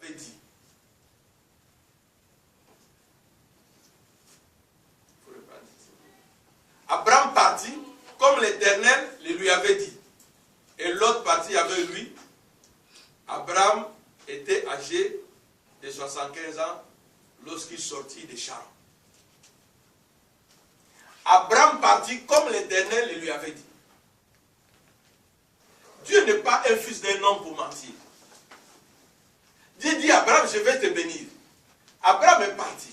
avait dit. Abraham partit comme l'Éternel le lui avait dit. Et l'autre partit avec lui. Abraham était âgé de 75 ans lorsqu'il sortit de Charan. Abraham partit comme l'Éternel le lui avait dit. Dieu n'est pas un fils d'un homme pour mentir. Dieu dit à Abraham, je vais te bénir. Abraham est parti.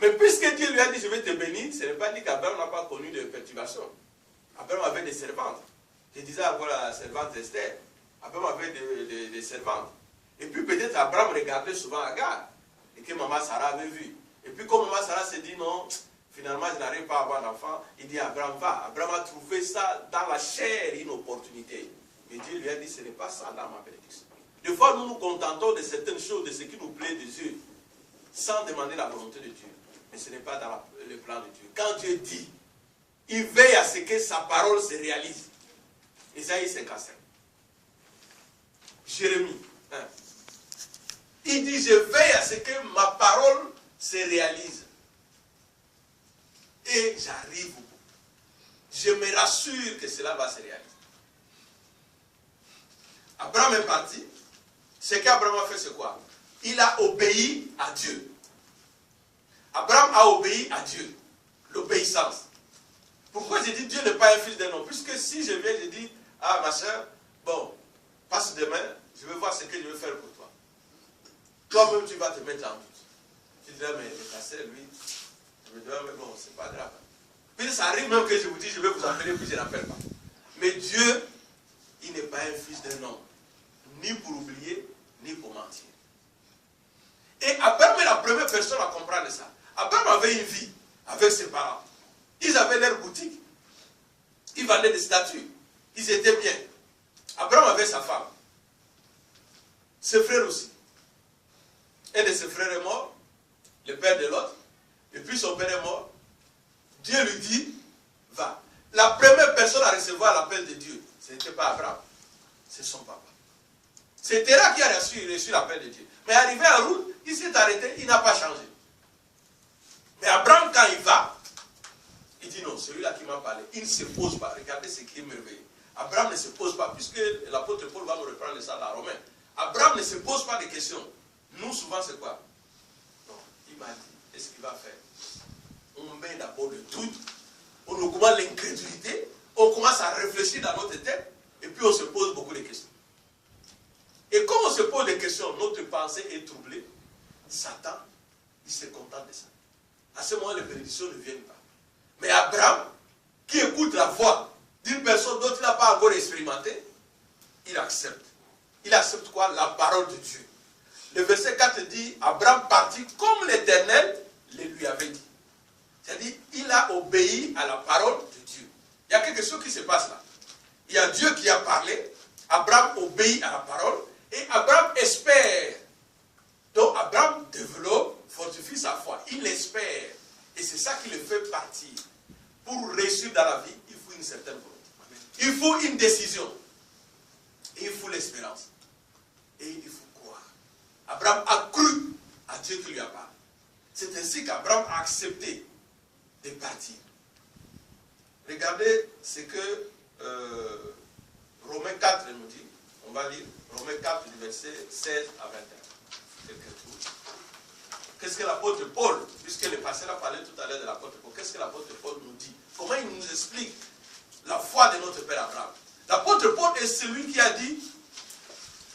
Mais puisque Dieu lui a dit, je vais te bénir, ce n'est pas dit qu'Abraham n'a pas connu de perturbations. Abraham avait des servantes. Je disais encore la servante Esther. Abraham avait des servantes. Et puis peut-être Abraham regardait souvent Agar. Et que maman Sarah avait vu. Et puis comme maman Sarah s'est dit, non, finalement je n'arrive pas à avoir d'enfant, il dit à Abraham, va. Abraham a trouvé ça dans la chair, une opportunité. Mais Dieu lui a dit, ce n'est pas ça dans ma bénédiction. Des fois, nous nous contentons de certaines choses, de ce qui nous plaît des yeux, sans demander la volonté de Dieu. Mais ce n'est pas dans le plan de Dieu. Quand Dieu dit, il veille à ce que sa parole se réalise. Isaïe 55. Jérémie 1. Il dit, je veille à ce que ma parole se réalise. Et j'arrive au bout. Je me rassure que cela va se réaliser. Abraham est parti. Ce qu'Abraham a fait, c'est quoi? Il a obéi à Dieu. Abraham a obéi à Dieu. L'obéissance. Pourquoi j'ai dit Dieu n'est pas un fils d'un homme? Puisque si je viens, je dis, ah ma soeur, bon, passe demain, je vais voir ce que je vais faire pour toi. Toi-même, tu vas te mettre en doute. Tu diras, mais ta soeur, lui, je me dis, mais bon, c'est pas grave. Puis ça arrive même que je vous dis, je vais vous appeler, puis je n'appelle pas. Mais Dieu, il n'est pas un fils d'un homme. Ni pour oublier, ni pour mentir. Et Abraham est la première personne à comprendre ça. Abraham avait une vie avec ses parents. Ils avaient leur boutique. Ils vendaient des statues. Ils étaient bien. Abraham avait sa femme. Ses frères aussi. Un de ses frères est mort. Le père de l'autre. Et puis son père est mort. Dieu lui dit, va. La première personne à recevoir l'appel de Dieu, ce n'était pas Abraham. C'est son papa. C'est Terah qui a reçu l'appel de Dieu. Mais arrivé en route, il s'est arrêté, il n'a pas changé. Mais Abraham, quand il va, il dit non, celui-là qui m'a parlé, il ne se pose pas. Regardez ce qui est merveilleux. Abraham ne se pose pas, puisque l'apôtre Paul va me reprendre ça dans Romains. Abraham ne se pose pas de questions. Nous, souvent, c'est quoi? Non, il m'a dit, qu'est-ce qu'il va faire? On met d'abord le doute, on augmente l'incrédulité, on commence à réfléchir dans notre tête, et puis on se pose beaucoup de questions. Et quand on se pose des questions, notre pensée est troublée. Satan, il se contente de ça. À ce moment, les bénédictions ne viennent pas. Mais Abraham, qui écoute la voix d'une personne dont il n'a pas encore expérimenté, il accepte. Il accepte quoi? La parole de Dieu. Le verset 4 dit, Abraham partit comme l'Éternel le lui avait dit. C'est-à-dire, il a obéi à la parole de Dieu. Il y a quelque chose qui se passe là. Il y a Dieu qui a parlé, Abraham obéit à la parole, et Abraham espère. Donc Abraham développe, fortifie sa foi. Il espère. Et c'est ça qui le fait partir. Pour réussir dans la vie, il faut une certaine volonté. Il faut une décision. Et il faut l'espérance. Et il faut croire. Abraham a cru à Dieu qui lui a parlé. C'est ainsi qu'Abraham a accepté de partir. Regardez ce que Romains 4 nous dit. On va lire Romains 4 du verset 16 à 21. Qu'est-ce que l'apôtre Paul, puisque le pasteur a parlé tout à l'heure de l'apôtre Paul, qu'est-ce que l'apôtre Paul nous dit? Comment il nous explique la foi de notre Père Abraham? L'apôtre Paul est celui qui a dit,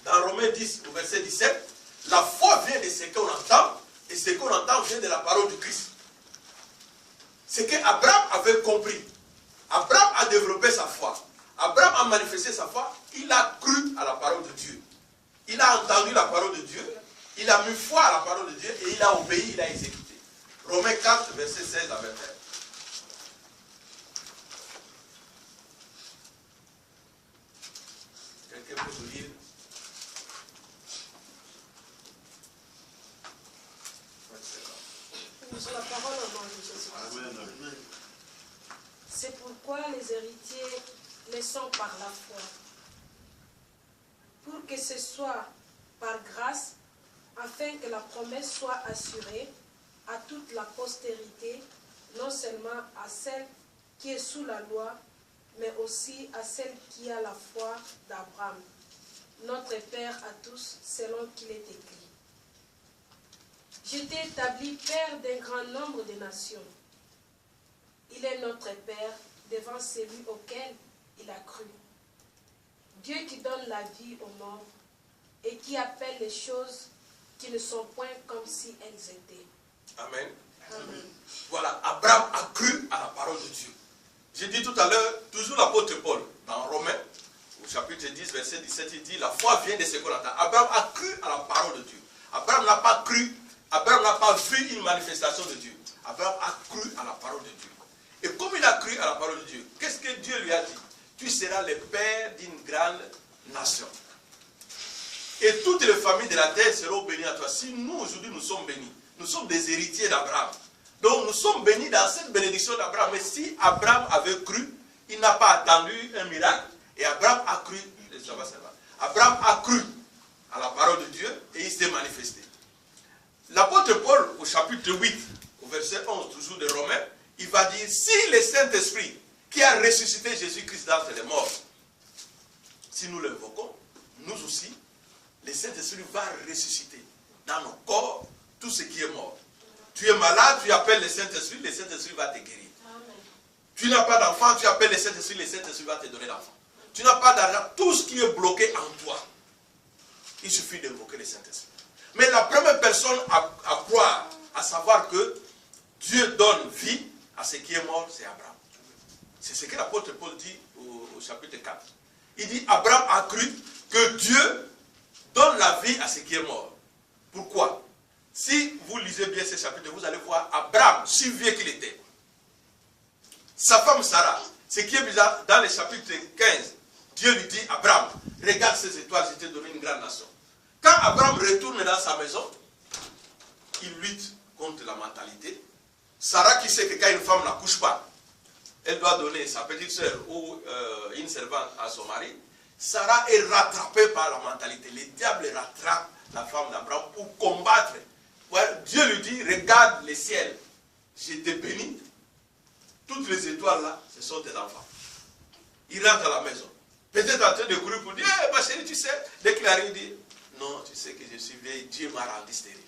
dans Romains 10, au verset 17, la foi vient de ce qu'on entend, et ce qu'on entend vient de la parole du Christ. C'est qu'Abraham avait compris. Abraham a développé sa foi. Abraham a manifesté sa foi. Il a cru à la parole de Dieu. Il a entendu la parole de Dieu. Il a mis foi à la parole de Dieu et il a obéi, il a exécuté. Romains 4, verset 16 à 21. Quelqu'un peut nous lire? Sur la parole au nom de Jésus. C'est pourquoi les héritiers le sont par la foi. Pour que ce soit par grâce, afin que la promesse soit assurée à toute la postérité, non seulement à celle qui est sous la loi, mais aussi à celle qui a la foi d'Abraham, notre Père à tous, selon qu'il est écrit. Je t'ai établi Père d'un grand nombre de nations. Il est notre Père devant celui auquel il a cru. Dieu qui donne la vie aux morts et qui appelle les choses qui ne sont point comme si elles étaient. Amen. Amen. Voilà, Abraham a cru à la parole de Dieu. J'ai dit tout à l'heure, toujours l'apôtre Paul, dans Romains, au chapitre 10, verset 17, il dit, la foi vient de ce qu'on entend. Abraham a cru à la parole de Dieu. Abraham n'a pas cru, Abraham n'a pas vu une manifestation de Dieu. Abraham a cru à la parole de Dieu. Et comme il a cru à la parole de Dieu, qu'est-ce que Dieu lui a dit? Tu seras le père d'une grande nation. Et toutes les familles de la terre seront bénies à toi. Si nous, aujourd'hui, nous sommes bénis, nous sommes des héritiers d'Abraham. Donc, nous sommes bénis dans cette bénédiction d'Abraham. Mais si Abraham avait cru, il n'a pas attendu un miracle. Et Abraham a cru, Abraham a cru à la parole de Dieu et il s'est manifesté. L'apôtre Paul, au chapitre 8, au verset 11, toujours de Romains, il va dire, si le Saint-Esprit qui a ressuscité Jésus-Christ d'entre les morts, si nous l'invoquons, nous aussi, le Saint-Esprit va ressusciter dans nos corps tout ce qui est mort. Tu es malade, tu appelles le Saint-Esprit va te guérir. Amen. Tu n'as pas d'enfant, tu appelles le Saint-Esprit va te donner l'enfant. Tu n'as pas d'argent, tout ce qui est bloqué en toi, il suffit d'invoquer le Saint-Esprit. Mais la première personne à croire, à savoir que Dieu donne vie à ce qui est mort, c'est Abraham. C'est ce que l'apôtre Paul dit au chapitre 4. Il dit, Abraham a cru que Dieu donne la vie à ce qui est mort. Pourquoi? Si vous lisez bien ce chapitre, vous allez voir Abraham, si vieux qu'il était. Sa femme Sarah, ce qui est bizarre, dans le chapitre 15, Dieu lui dit, Abraham, regarde ces étoiles, je t'ai donné une grande nation. Quand Abraham retourne dans sa maison, il lutte contre la mentalité. Sarah qui sait que quand une femme n'accouche pas, elle doit donner sa petite soeur ou une servante à son mari. Sarah est rattrapée par la mentalité. Le diable rattrape la femme d'Abraham pour combattre. Dieu lui dit, regarde le ciel, je t'ai béni. Toutes les étoiles là, ce sont tes enfants. Il rentre à la maison. Peut-être en train de courir pour dire, hey, ma chérie, tu sais, dès qu'il arrive, il dit, non, tu sais que je suis vieille, Dieu m'a rendu stérile.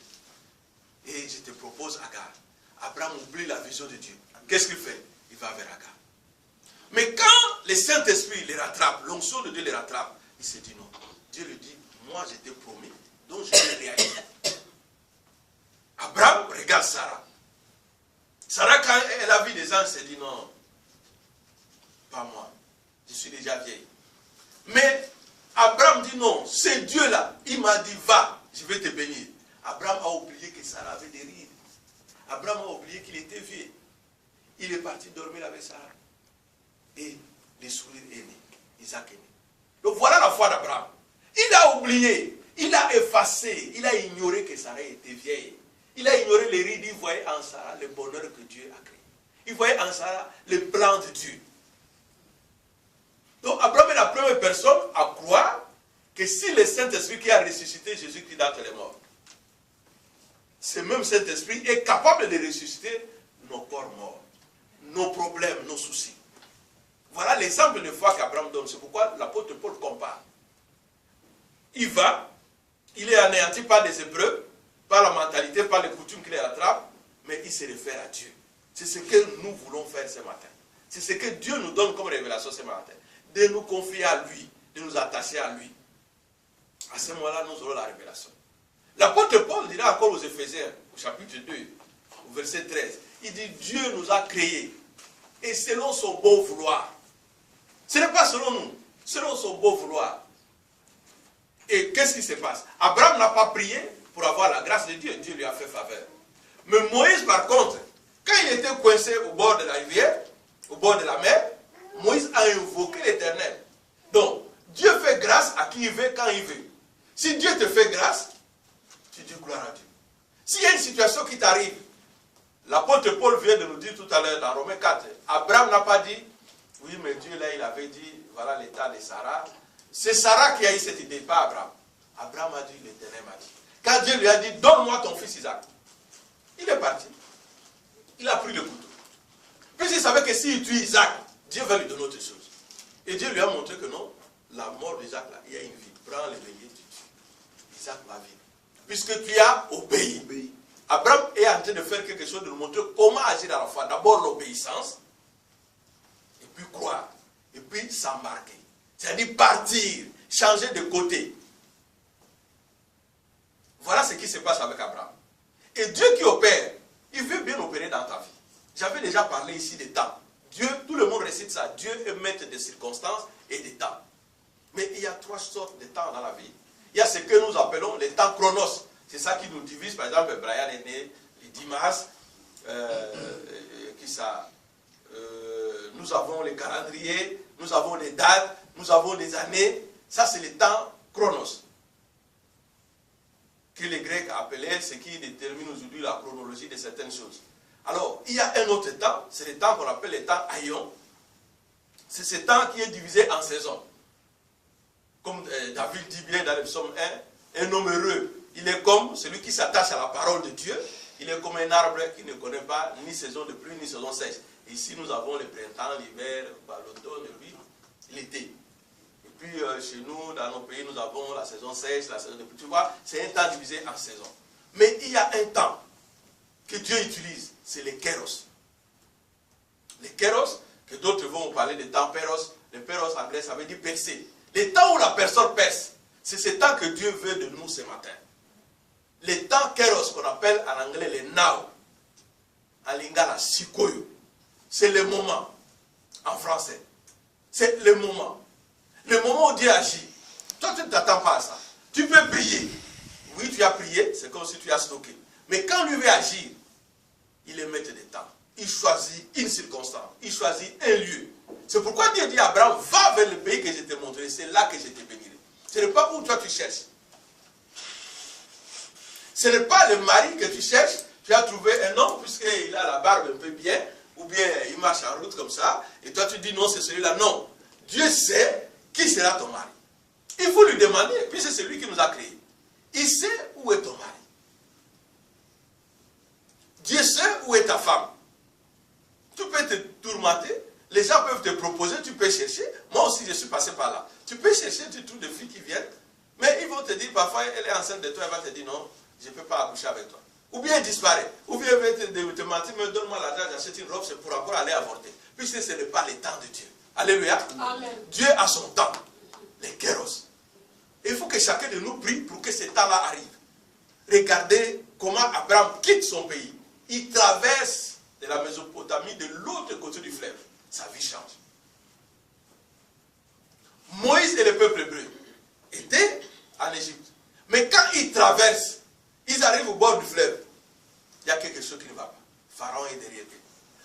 Et je te propose Agar. Abraham oublie la vision de Dieu. Qu'est-ce qu'il fait? Il va vers Agar. Mais quand le Saint-Esprit les rattrape, l'onction de Dieu les rattrape, il se dit non. Dieu lui dit, moi je t'ai promis, donc je vais réaliser. Abraham regarde Sarah. Sarah, quand elle a vu des anges, elle s'est dit non, pas moi, je suis déjà vieille. Mais Abraham dit non, c'est Dieu là, il m'a dit va, je vais te bénir. Abraham a oublié que Sarah avait des rides. Abraham a oublié qu'il était vieux. Il est parti dormir avec Sarah. Et le sourire est né. Isaac est né. Donc voilà la foi d'Abraham. Il a oublié, il a effacé, il a ignoré que Sarah était vieille. Il a ignoré les rides, il voyait en Sarah le bonheur que Dieu a créé. Il voyait en Sarah le plan de Dieu. Donc Abraham est la première personne à croire que si le Saint-Esprit qui a ressuscité Jésus-Christ d'entre les morts, ce même Saint-Esprit est capable de ressusciter nos corps morts, nos problèmes, nos soucis. Voilà l'exemple de foi qu'Abraham donne. C'est pourquoi l'apôtre Paul compare. Il va, il est anéanti par des épreuves, par la mentalité, par les coutumes qui les rattrapent, mais il se réfère à Dieu. C'est ce que nous voulons faire ce matin. C'est ce que Dieu nous donne comme révélation ce matin. De nous confier à lui, de nous attacher à lui. À ce moment-là, nous aurons la révélation. L'apôtre Paul dira encore aux Éphésiens, au chapitre 2, au verset 13, il dit, Dieu nous a créés, et selon son bon vouloir. Ce n'est pas selon nous, selon son bon vouloir. Et qu'est-ce qui se passe? Abraham n'a pas prié pour avoir la grâce de Dieu, Dieu lui a fait faveur. Mais Moïse, par contre, quand il était coincé au bord de la rivière, au bord de la mer, Moïse a invoqué l'Éternel. Donc, Dieu fait grâce à qui il veut, quand il veut. Si Dieu te fait grâce, tu dis gloire à Dieu. S'il y a une situation qui t'arrive, l'apôtre Paul vient de nous dire tout à l'heure dans Romains 4, Abraham n'a pas dit, oui, mais Dieu là, il avait dit, voilà l'état de Sarah. C'est Sarah qui a eu cette idée, pas Abraham. Abraham a dit, l'Éternel m'a dit. Quand Dieu lui a dit, donne-moi ton fils Isaac, il est parti. Il a pris le couteau. Puisqu'il savait que s'il tue Isaac, Dieu va lui donner autre chose. Et Dieu lui a montré que non, la mort d'Isaac, là, il y a une vie. Prends le bélier, tu tues. Isaac va vivre. Puisque tu as obéi. Abraham est en train de faire quelque chose, de nous montrer comment agir à la fois. D'abord l'obéissance, et puis croire, et puis s'embarquer. C'est-à-dire partir, changer de côté. Voilà ce qui se passe avec Abraham. Et Dieu qui opère, il veut bien opérer dans ta vie. J'avais déjà parlé ici des temps. Dieu, tout le monde récite ça. Dieu est maître des circonstances et des temps. Mais il y a 3 sortes de temps dans la vie. Il y a ce que nous appelons les temps chronos. C'est ça qui nous divise. Par exemple, Brian est né le 10 mars. Nous avons les calendriers, nous avons les dates, nous avons les années. Ça, c'est les temps chronos. Que les Grecs appelaient ce qui détermine aujourd'hui la chronologie de certaines choses. Alors, il y a un autre temps, c'est le temps qu'on appelle le temps Aion. C'est ce temps qui est divisé en saisons. Comme David dit bien dans le psaume 1, un homme heureux, il est comme celui qui s'attache à la parole de Dieu. Il est comme un arbre qui ne connaît pas ni saison de pluie ni saison sèche. Ici, nous avons le printemps, l'hiver, l'automne, l'été. Et puis, chez nous, dans nos pays, nous avons la saison sèche, la saison de pluie. Tu vois, c'est un temps divisé en saisons. Mais il y a un temps que Dieu utilise, c'est les kéros. Les kéros, que d'autres vont parler de temps péros. Le péros en anglais, ça veut dire percer. Les temps où la personne perce, c'est ce temps que Dieu veut de nous ce matin. Les temps kéros qu'on appelle en anglais les now, en lingala sikoyo, c'est le moment, en français. C'est le moment. Le moment où Dieu agit. Toi, tu ne t'attends pas à ça. Tu peux prier. Oui, tu as prié, c'est comme si tu as stocké. Mais quand lui veut agir, il est maître des temps. Il choisit une circonstance. Il choisit un lieu. C'est pourquoi Dieu dit à Abraham, va vers le pays que je t'ai montré. C'est là que je te bénirai. Ce n'est pas où toi tu cherches. Ce n'est pas le mari que tu cherches. Tu as trouvé un homme, puisqu'il a la barbe un peu bien, ou bien il marche en route comme ça, et toi tu dis non, c'est celui-là. Non. Dieu sait qui sera ton mari. Il faut lui demander, puis c'est celui qui nous a créés. Il sait où est ton mari. Dieu sait où est ta femme. Tu peux te tourmenter, les gens peuvent te proposer, tu peux chercher. Moi aussi, je suis passé par là. Tu peux chercher, tu trouves des filles qui viennent, mais ils vont te dire, parfois, elle est enceinte de toi, elle va te dire, non, je ne peux pas accoucher avec toi. Ou bien elle disparaît. Ou bien elle va te mentir, mais donne-moi l'argent, j'achète une robe, c'est pour encore aller avorter. Puisque ce n'est pas le temps de Dieu. Alléluia. Amen. Dieu a son temps. Les kéros. Et il faut que chacun de nous prie pour que ce temps-là arrive. Regardez comment Abraham quitte son pays. Il traverse de la Mésopotamie de l'autre côté du fleuve. Sa vie change. Moïse et le peuple hébreu étaient en Égypte. Mais quand ils traversent, ils arrivent au bord du fleuve. Il y a quelque chose qui ne va pas. Pharaon est derrière eux.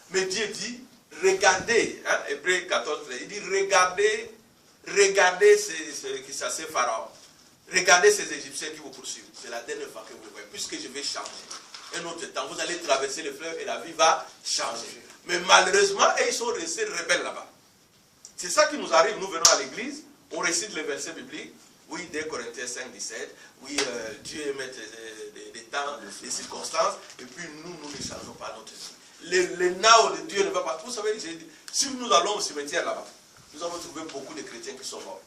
Mais Dieu dit, regardez, hein, Hébreux 14, il dit, regardez ces Pharaon. Regardez ces Égyptiens qui vous poursuivent. C'est la dernière fois que vous le voyez. Puisque je vais changer. Un autre temps, vous allez traverser le fleuve et la vie va changer. Mais malheureusement, ils sont restés rebelles là-bas. C'est ça qui nous arrive. Nous venons à l'église, on récite les versets bibliques. Oui, 2 Corinthiens 5, 17. Oui, Dieu est maître des temps, des circonstances. Et puis nous ne changeons pas notre vie. Le now de Dieu ne va pas. Vous savez, si nous allons au cimetière là-bas, nous avons trouvé beaucoup de chrétiens qui sont morts.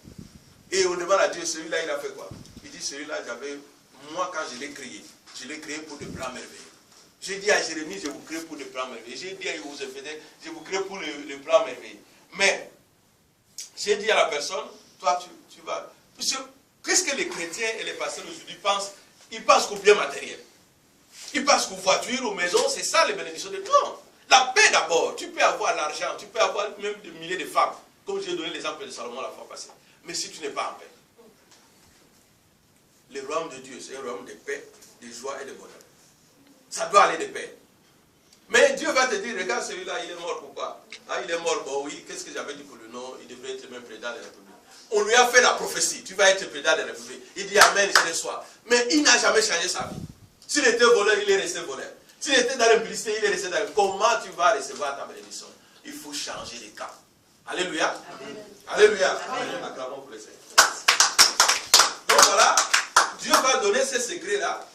Et on demande à Dieu, celui-là, il a fait quoi? Il dit, celui-là, moi, quand je l'ai créé pour de plans merveilleux. J'ai dit à Jérémie, je vous crée pour des plans merveilleux. J'ai dit à Yéhouzéphedé, je vous crée pour les plans merveilleux. Mais, j'ai dit à la personne, toi, tu vas... Qu'est-ce que les chrétiens et les pasteurs aujourd'hui pensent? Ils pensent qu'au bien matériel. Ils pensent qu'aux voitures, aux maisons, c'est ça les bénédictions de Dieu. Non. La paix d'abord. Tu peux avoir l'argent, tu peux avoir même des milliers de femmes. Comme j'ai donné l'exemple de Salomon la fois passée. Mais si tu n'es pas en paix, le royaume de Dieu, c'est un royaume de paix, de joie et de bonheur. Ça doit aller de paix. Mais Dieu va te dire, regarde celui-là, il est mort pourquoi? Ah, il est mort, bon oui, qu'est-ce que j'avais dit pour le nom? Il devrait être même président de la République. On lui a fait la prophétie, tu vas être président de la République. Il dit Amen, je le sois. Mais il n'a jamais changé sa vie. S'il était voleur, il est resté voleur. S'il était dans l'implicité, il est resté dans l'implicité. Comment tu vas recevoir ta bénédiction? Il faut changer de cas. Alléluia. Amen. Alléluia. Amen. Acclamons pour le Seigneur. Donc voilà, Dieu va donner ces secrets-là.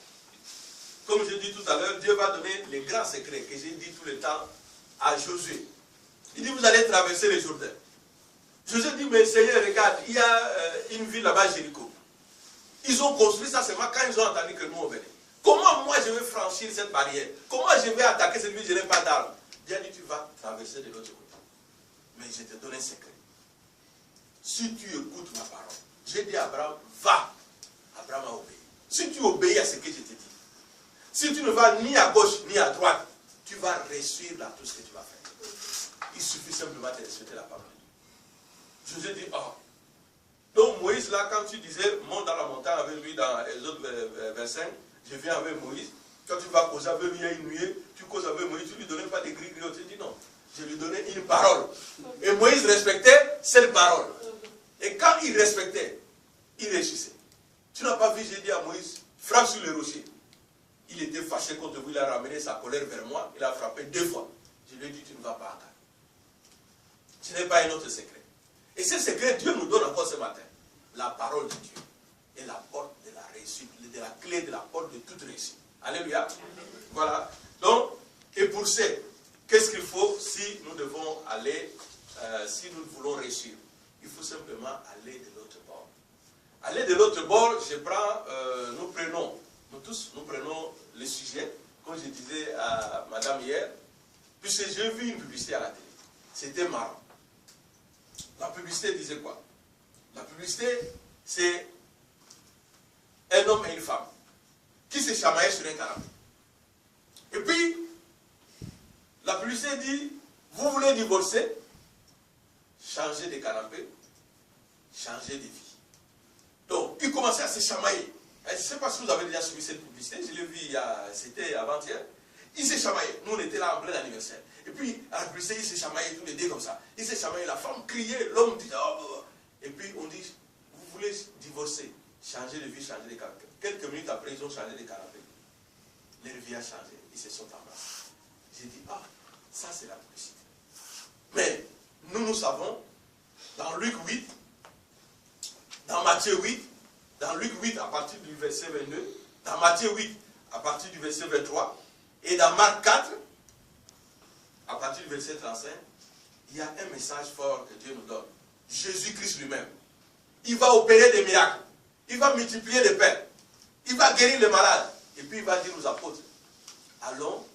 Comme je dis tout à l'heure, Dieu va donner les grands secrets que j'ai dit tout le temps à Josué. Il dit, vous allez traverser le Jourdain. Josué dit, mais Seigneur, regarde, il y a une ville là-bas, Jéricho. Ils ont construit ça seulement quand ils ont entendu que nous on venait. Comment moi je vais franchir cette barrière? Comment je vais attaquer cette ville? Je n'ai pas d'armes. Dieu a dit, tu vas traverser de l'autre côté. Mais je te donne un secret. Si tu écoutes ma parole, j'ai dit à Abraham, va. Abraham a obéi. Si tu obéis à ce que je te dis, si tu ne vas ni à gauche ni à droite, tu vas réussir là tout ce que tu vas faire. Il suffit simplement de respecter la parole de Dieu. Josué dit, oh. Donc Moïse, là, quand tu disais, monte dans la montagne avec lui dans Exode 25, je viens avec Moïse. Quand tu vas causer avec lui, il y a une nuée, tu causes avec Moïse, tu ne lui donnais pas des gris-gris. Tu dis non, je lui donnais une parole. Et Moïse respectait cette parole. Et quand il respectait, il réussissait. Tu n'as pas vu, j'ai dit à Moïse, frappe sur le rocher. Il était fâché contre vous, il a ramené sa colère vers moi, il a frappé 2 fois. Je lui ai dit, tu ne vas pas à Canaan. Ce n'est pas un autre secret. Et ce secret, Dieu nous donne encore ce matin. La parole de Dieu est la porte de la réussite, de la clé de la porte de toute réussite. Alléluia. Voilà. Donc, et pour ça, qu'est-ce qu'il faut si nous devons aller, si nous voulons réussir? Il faut simplement aller de l'autre bord. Aller de l'autre bord, nous prenons le sujet, comme je disais à madame hier, puisque j'ai vu une publicité à la télé. C'était marrant. La publicité disait quoi? La publicité, c'est un homme et une femme qui se chamaillaient sur un canapé. Et puis, la publicité dit, vous voulez divorcer, changer de canapé, changer de vie. Donc, ils commençaient à se chamailler. Je ne sais pas si vous avez déjà suivi cette publicité, je l'ai vu, c'était avant-hier. Ils se chamaillaient. Nous, on était là en plein anniversaire. Et puis, à la publicité, ils se chamaillaient tous les deux comme ça. Ils se chamaillaient, la femme criait, l'homme disait, oh. Et puis, on dit, vous voulez divorcer, changer de vie, changer de canapé. Quelques minutes après, ils ont changé de canapé. Leur vie a changé. Ils se sont embrassés. J'ai dit, ah, ça c'est la publicité. Mais, nous savons, dans Luc 8, dans Matthieu 8, dans Luc 8 à partir du verset 22, dans Matthieu 8 à partir du verset 23, et dans Marc 4, à partir du verset 35, il y a un message fort que Dieu nous donne. Jésus-Christ lui-même. Il va opérer des miracles. Il va multiplier les pains. Il va guérir les malades. Et puis il va dire aux apôtres, allons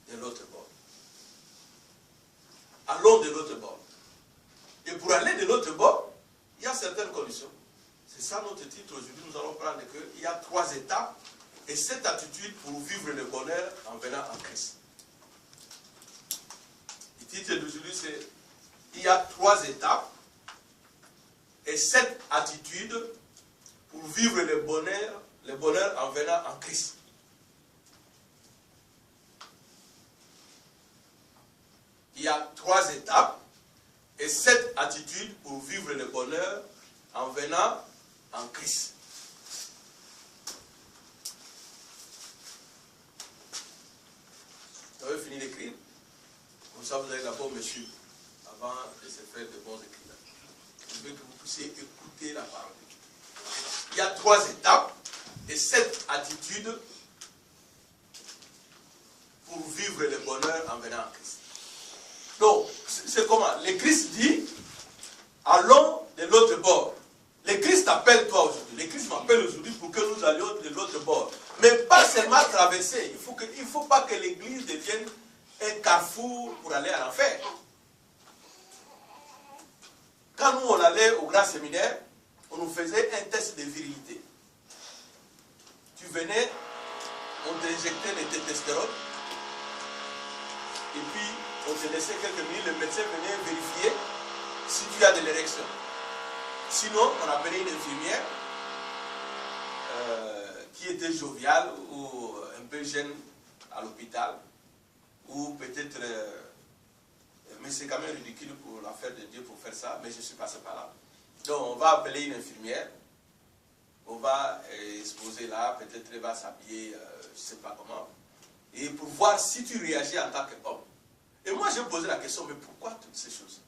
de l'autre bord. Allons de l'autre bord. Et pour aller de l'autre bord, il y a certaines conditions. C'est ça notre titre aujourd'hui. Nous allons prendre qu'il y a 3 étapes et 7 attitudes pour vivre le bonheur en venant en Christ. Le titre d'aujourd'hui c'est il y a 3 étapes et 7 attitudes pour vivre le bonheur en venant en Christ. Il y a 3 étapes et 7 attitudes pour vivre le bonheur en venant en Christ. Vous avez fini d'écrire? Comme ça, vous allez d'abord me suivre avant de se faire de bons écrivains. Je veux que vous puissiez écouter la parole de Dieu. Il y a 3 étapes et 7 attitudes pour vivre le bonheur en venant en Christ. Donc, c'est comment? Le Christ dit, allons de l'autre bord. Le Christ t'appelle toi aujourd'hui. Le Christ m'appelle aujourd'hui pour que nous allions de l'autre bord. Mais pas seulement traverser. Il ne faut pas que l'église devienne un carrefour pour aller à l'enfer. Quand nous on allait au grand séminaire, on nous faisait un test de virilité. Tu venais, on t'injectait le testostérone, et puis on te laissait quelques minutes, le médecin venait vérifier si tu as de l'érection. Sinon, on appelait une infirmière qui était joviale ou un peu jeune à l'hôpital, ou peut-être, mais c'est quand même ridicule pour l'affaire de Dieu pour faire ça, mais je suis passé par là. Donc on va appeler une infirmière, on va exposer là, peut-être elle va s'habiller, je ne sais pas comment, et pour voir si tu réagis en tant qu'homme. Et moi je me posais la question, mais pourquoi toutes ces choses?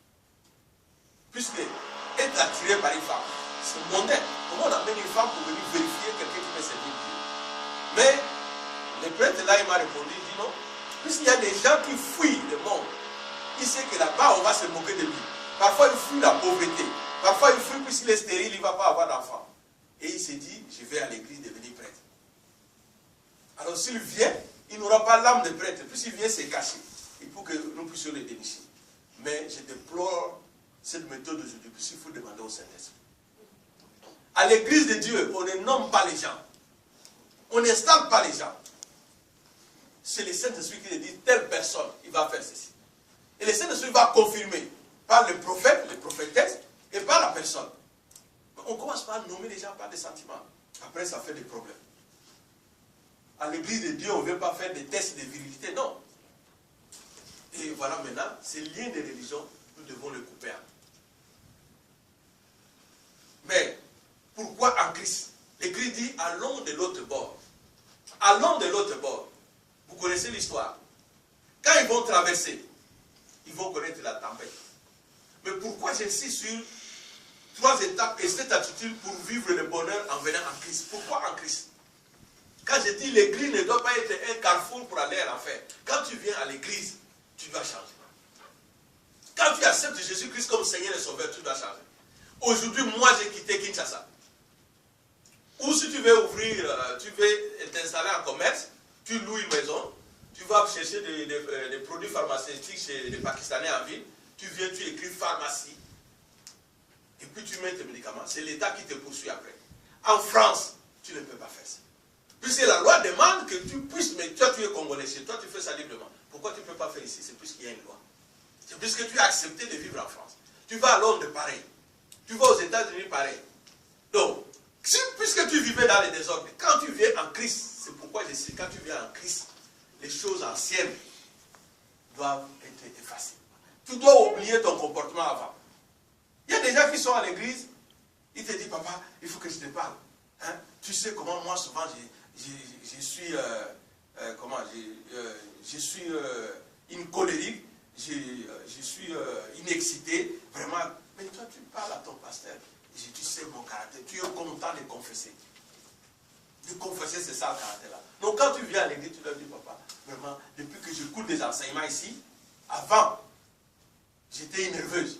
Puisque être attiré par une femme, c'est mondain. Comment on amène une femme pour venir vérifier quelqu'un qui veut servir Dieu? Mais le prêtre là, il m'a répondu, il dit non. Puisqu'il y a des gens qui fuient le monde, il sait que là-bas, on va se moquer de lui. Parfois, il fuit la pauvreté. Parfois, il fuit puisqu'il est stérile, il ne va pas avoir d'enfant. Et il s'est dit, je vais à l'église devenir prêtre. Alors, s'il vient, il n'aura pas l'âme de prêtre. Puisqu'il vient se cacher. Il faut que nous puissions le dénicher. Mais je déplore cette méthode aujourd'hui, puisqu'il faut demander au Saint-Esprit. À l'église de Dieu, on ne nomme pas les gens. On n'installe pas les gens. C'est le Saint-Esprit qui dit, telle personne, il va faire ceci. Et le Saint-Esprit va confirmer par le prophète, les prophétesses, et par la personne. On commence par nommer les gens par des sentiments. Après, ça fait des problèmes. À l'église de Dieu, on ne veut pas faire des tests de virilité, non. Et voilà maintenant, ces liens de religion, nous devons les couper. Mais, pourquoi en Christ? L'Écrit dit, allons de l'autre bord. Allons de l'autre bord. Vous connaissez l'histoire. Quand ils vont traverser, ils vont connaître la tempête. Mais pourquoi j'insiste sur 3 étapes et cette attitude pour vivre le bonheur en venant en Christ? Pourquoi en Christ? Quand je dis l'église ne doit pas être un carrefour pour aller à l'enfer. Quand tu viens à l'église, tu dois changer. Quand tu acceptes Jésus-Christ comme Seigneur et Sauveur, tu dois changer. Aujourd'hui, moi, j'ai quitté Kinshasa. Ou si tu veux ouvrir, tu veux t'installer en commerce, tu loues une maison, tu vas chercher des produits pharmaceutiques chez les Pakistanais en ville, tu viens, tu écris pharmacie, et puis tu mets tes médicaments. C'est l'État qui te poursuit après. En France, tu ne peux pas faire ça. Puisque la loi demande que tu puisses, mais toi tu es congolais, chez toi tu fais ça librement. Pourquoi tu ne peux pas faire ici? C'est puisqu'il y a une loi. C'est puisque tu as accepté de vivre en France. Tu vas à Londres pareil. Tu vas aux États-Unis pareil. Donc, puisque tu vivais dans les désordres, quand tu viens en Christ, c'est pourquoi je sais, quand tu viens en Christ, les choses anciennes doivent être effacées. Tu dois oublier ton comportement avant. Il y a des gens qui sont à l'église, ils te disent, papa, il faut que je te parle. Hein? Tu sais comment moi souvent je suis une colérique, je suis inexcité, vraiment. Mais toi tu parles à ton pasteur, tu sais mon caractère, tu es content de confesser. De confesser, c'est ça le caractère-là. Donc quand tu viens à l'église, tu leur dis, papa, vraiment, depuis que j'écoute des enseignements ici, avant, j'étais nerveuse.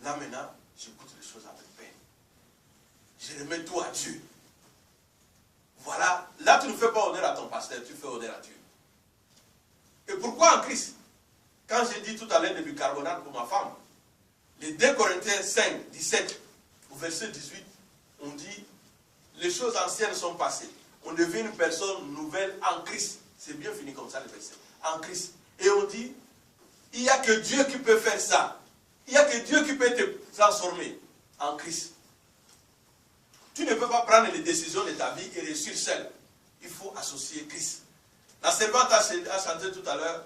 Là maintenant, j'écoute les choses avec peine. Je remets tout à Dieu. Voilà, là tu ne fais pas honneur à ton pasteur, tu fais honneur à Dieu. Et pourquoi en Christ? Quand j'ai dit tout à l'heure de bicarbonate pour ma femme, les 2 Corinthiens 5, 17, au verset 18, on dit, les choses anciennes sont passées. On devient une personne nouvelle en Christ. C'est bien fini comme ça le verset. En Christ. Et on dit, il n'y a que Dieu qui peut faire ça. Il n'y a que Dieu qui peut te transformer en Christ. Tu ne peux pas prendre les décisions de ta vie et réussir seul. Il faut associer Christ. La servante a chanté tout à l'heure,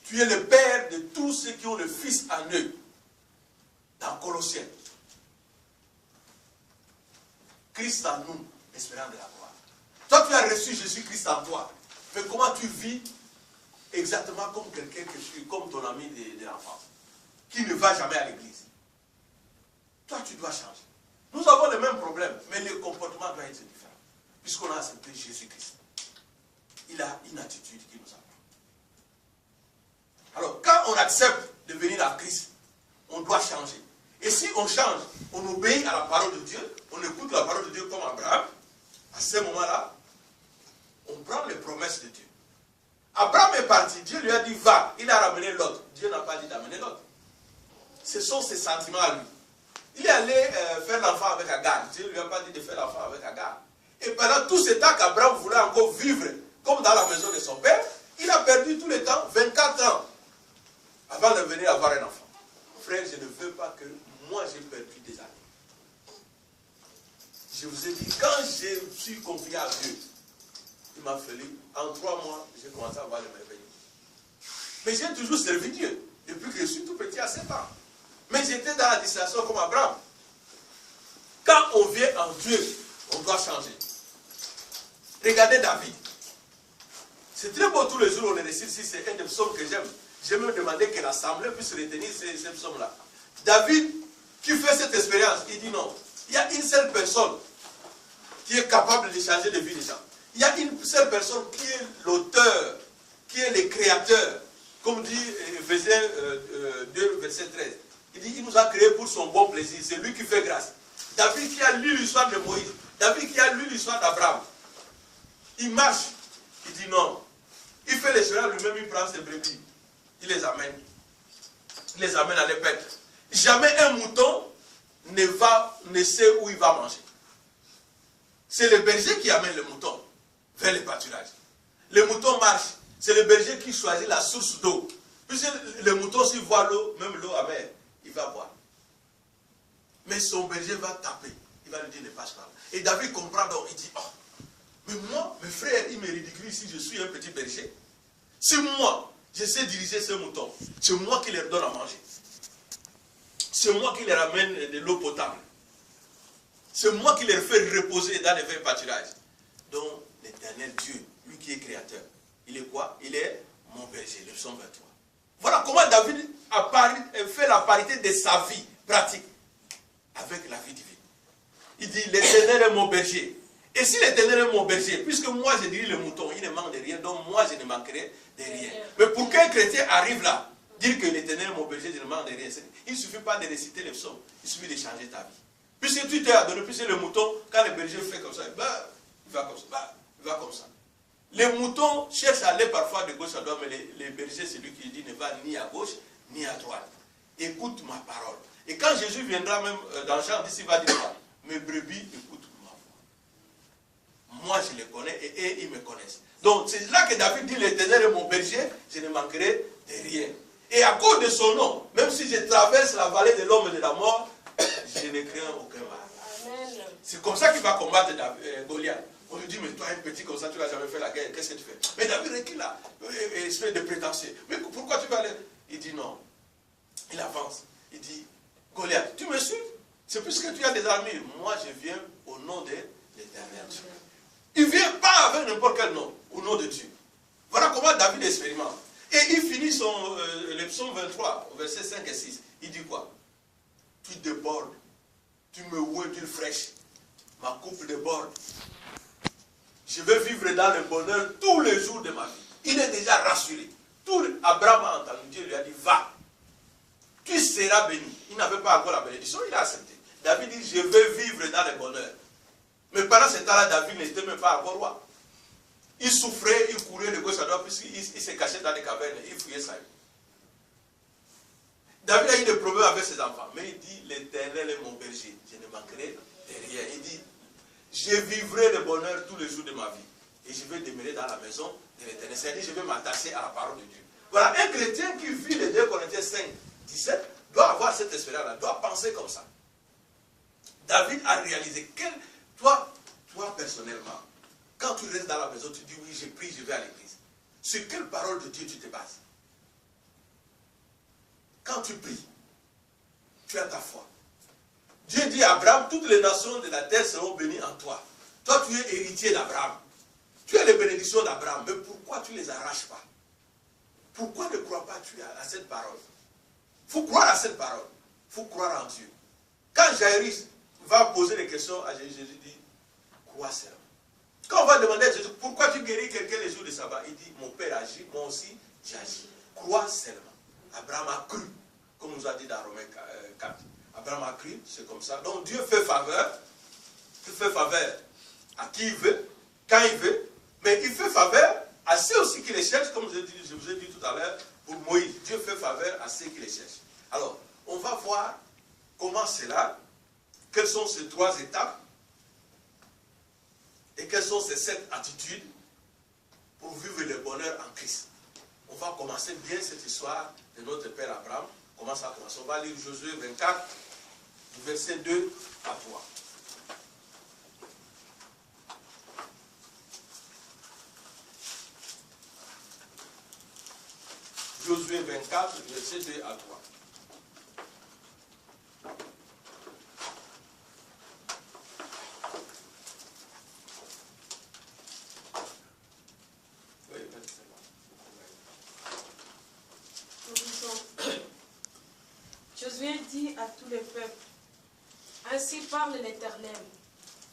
tu es le Père de tous ceux qui ont le Fils en eux. Dans Colossiens. Christ en nous, espérant de la gloire. Toi, tu as reçu Jésus-Christ en toi. Mais comment tu vis exactement comme quelqu'un que tu es, comme ton ami de l'enfance, qui ne va jamais à l'église. Toi, tu dois changer. Nous avons le même problème, mais le comportement doit être différent. Puisqu'on a accepté Jésus-Christ. Il a une attitude qui nous apprend. Alors, quand on accepte de venir à Christ, on doit changer. Et si on change, on obéit à la parole de Dieu, on écoute la parole de Dieu comme Abraham, à ce moment-là, on prend les promesses de Dieu. Abraham est parti, Dieu lui a dit va, il a ramené l'autre. Dieu n'a pas dit d'amener l'autre. Ce sont ses sentiments à lui. Il est allé faire l'enfant avec Agar. Dieu ne lui a pas dit de faire l'enfant avec Agar. Et pendant tout ce temps qu'Abraham voulait encore vivre comme dans la maison de son père, il a perdu tout le temps, 24 ans, avant de venir avoir un enfant. Frère, je ne veux pas que moi j'ai perdu des années. Je vous ai dit, quand je suis confié à Dieu, il m'a fallu, en 3 mois, j'ai commencé à voir les merveilles. Mais j'ai toujours servi Dieu, depuis que je suis tout petit à 7 ans. Mais j'étais dans la distraction comme Abraham. Quand on vient en Dieu, on doit changer. Regardez David. C'est très beau tous les jours, on les récite, si c'est un des psaumes que j'aime. Je me demandais que l'Assemblée puisse retenir ces psaumes-là. David, qui fait cette expérience, il dit non, Il y a une seule personne qui est capable de changer la vie des gens. Il y a une seule personne qui est l'auteur, qui est le créateur. Comme dit Ephésiens 2, verset 13. Il dit, il nous a créés pour son bon plaisir. C'est lui qui fait grâce. David qui a lu l'histoire de Moïse. David qui a lu l'histoire d'Abraham. Il marche. Il dit non. Il fait les cela lui-même, il prend ses brebis. Il les amène. Il les amène à les paître. Jamais un mouton ne sait où il va manger. C'est le berger qui amène le mouton vers le pâturage. Le mouton marche. C'est le berger qui choisit la source d'eau. Puisque le mouton, s'il voit l'eau, même l'eau amère, il va boire. Mais son berger va taper. Il va lui dire, ne passe pas. Et David comprend donc. Il dit, oh, mais moi, mes frères, ils me ridiculisent si je suis un petit berger. C'est moi, je sais diriger ce mouton. C'est moi qui leur donne à manger. C'est moi qui leur amène de l'eau potable. C'est moi qui leur fais reposer dans les verts pâturages. Donc, l'éternel Dieu, lui qui est créateur, il est quoi? Il est mon berger, le psaume 23. Voilà comment David a fait la parité de sa vie pratique avec la vie divine. Il dit, l'éternel est mon berger. Et si l'éternel est mon berger, puisque moi je dirige le mouton, il ne manque de rien, donc moi je ne manquerai de rien. Mais pour qu'un chrétien arrive là, dire que l'éternel est mon berger, je ne manque de rien, il ne suffit pas de réciter les psaumes, il suffit de changer ta vie. Puisque tu t'es adonné, puisque le mouton, quand le berger fait comme ça, bah, il va comme ça, bah, il va comme ça. Les moutons cherchent à aller parfois de gauche à droite, mais les bergers, c'est lui qui dit ne va ni à gauche, ni à droite. Écoute ma parole. Et quand Jésus viendra même dans Jean 10, il va dire quoi? Mes brebis écoutent ma voix. Moi, je les connais et ils me connaissent. Donc, c'est là que David dit, l'éternel est mon berger, je ne manquerai de rien. Et à cause de son nom, même si je traverse la vallée de l'homme et de la mort, je ne crains aucun mal. C'est comme ça qu'il va combattre Goliath. On lui dit, mais toi, un petit comme ça, tu n'as jamais fait la guerre, qu'est-ce que tu fais? Mais David recule là, espèce de prétentieux. Mais pourquoi tu vas aller? Il dit non. Il avance. Il dit, Goliath, tu me suis? C'est puisque tu as des armures. Moi, je viens au nom de l'Éternel Dieu. Il ne vient pas avec n'importe quel nom, au nom de Dieu. Voilà comment David expérimente. Et il finit le psaume 23, au verset 5 et 6. Il dit quoi? Tu débordes, tu me ouais d'huile fraîche, ma coupe déborde. Je vais vivre dans le bonheur tous les jours de ma vie. Il est déjà rassuré. Abraham a entendu, Dieu lui a dit, va, tu seras béni. Il n'avait pas encore la bénédiction, il a accepté. David dit, je vais vivre dans le bonheur. Mais pendant ce temps-là, David n'était même pas encore roi. Il souffrait, il courait de gauche à droite, puisqu'il se cachait dans les cavernes, il fouillait sa vie. David a eu des problèmes avec ses enfants, mais il dit, l'Éternel est mon berger, je ne manquerai de rien. Il dit, je vivrai le bonheur tous les jours de ma vie. Et je vais demeurer dans la maison de l'Éternel. C'est-à-dire, je vais m'attacher à la parole de Dieu. Voilà, un chrétien qui vit les 2 Corinthiens 5, 17, doit avoir cette espérance-là, doit penser comme ça. David a réalisé que, toi personnellement, quand tu restes dans la maison, tu dis, oui, j'ai prie, je vais à l'église. Sur quelle parole de Dieu tu te bases? Quand tu pries, tu as ta foi. Dieu dit à Abraham, toutes les nations de la terre seront bénies en toi. Toi, tu es héritier d'Abraham. Tu as les bénédictions d'Abraham. Mais pourquoi tu ne les arraches pas? Pourquoi ne crois pas tu à cette parole? Il faut croire à cette parole. Il faut croire en Dieu. Quand Jairus va poser des questions à Jésus, Jésus dit, crois seulement. Quand on va demander à Jésus, pourquoi tu guéris quelqu'un les jours de sabbat? Il dit, mon père agit, moi aussi j'agis. Crois seulement. Abraham a cru, comme nous a dit dans Romains 4. Abraham a cru, c'est comme ça. Donc Dieu fait faveur. Il fait faveur à qui il veut, quand il veut. Mais il fait faveur à ceux aussi qui les cherchent, comme je vous ai dit tout à l'heure, pour Moïse. Dieu fait faveur à ceux qui les cherchent. Alors, on va voir comment c'est là, quelles sont ces 3 étapes, et quelles sont ces 7 attitudes pour vivre le bonheur en Christ. On va commencer bien cette histoire de notre Père Abraham. Comment ça commence? On va lire Josué 24, verset 2 à 3. Josué 24, verset 2 à 3. Josué dit à tous les peuples, Ainsi parle l'Éternel,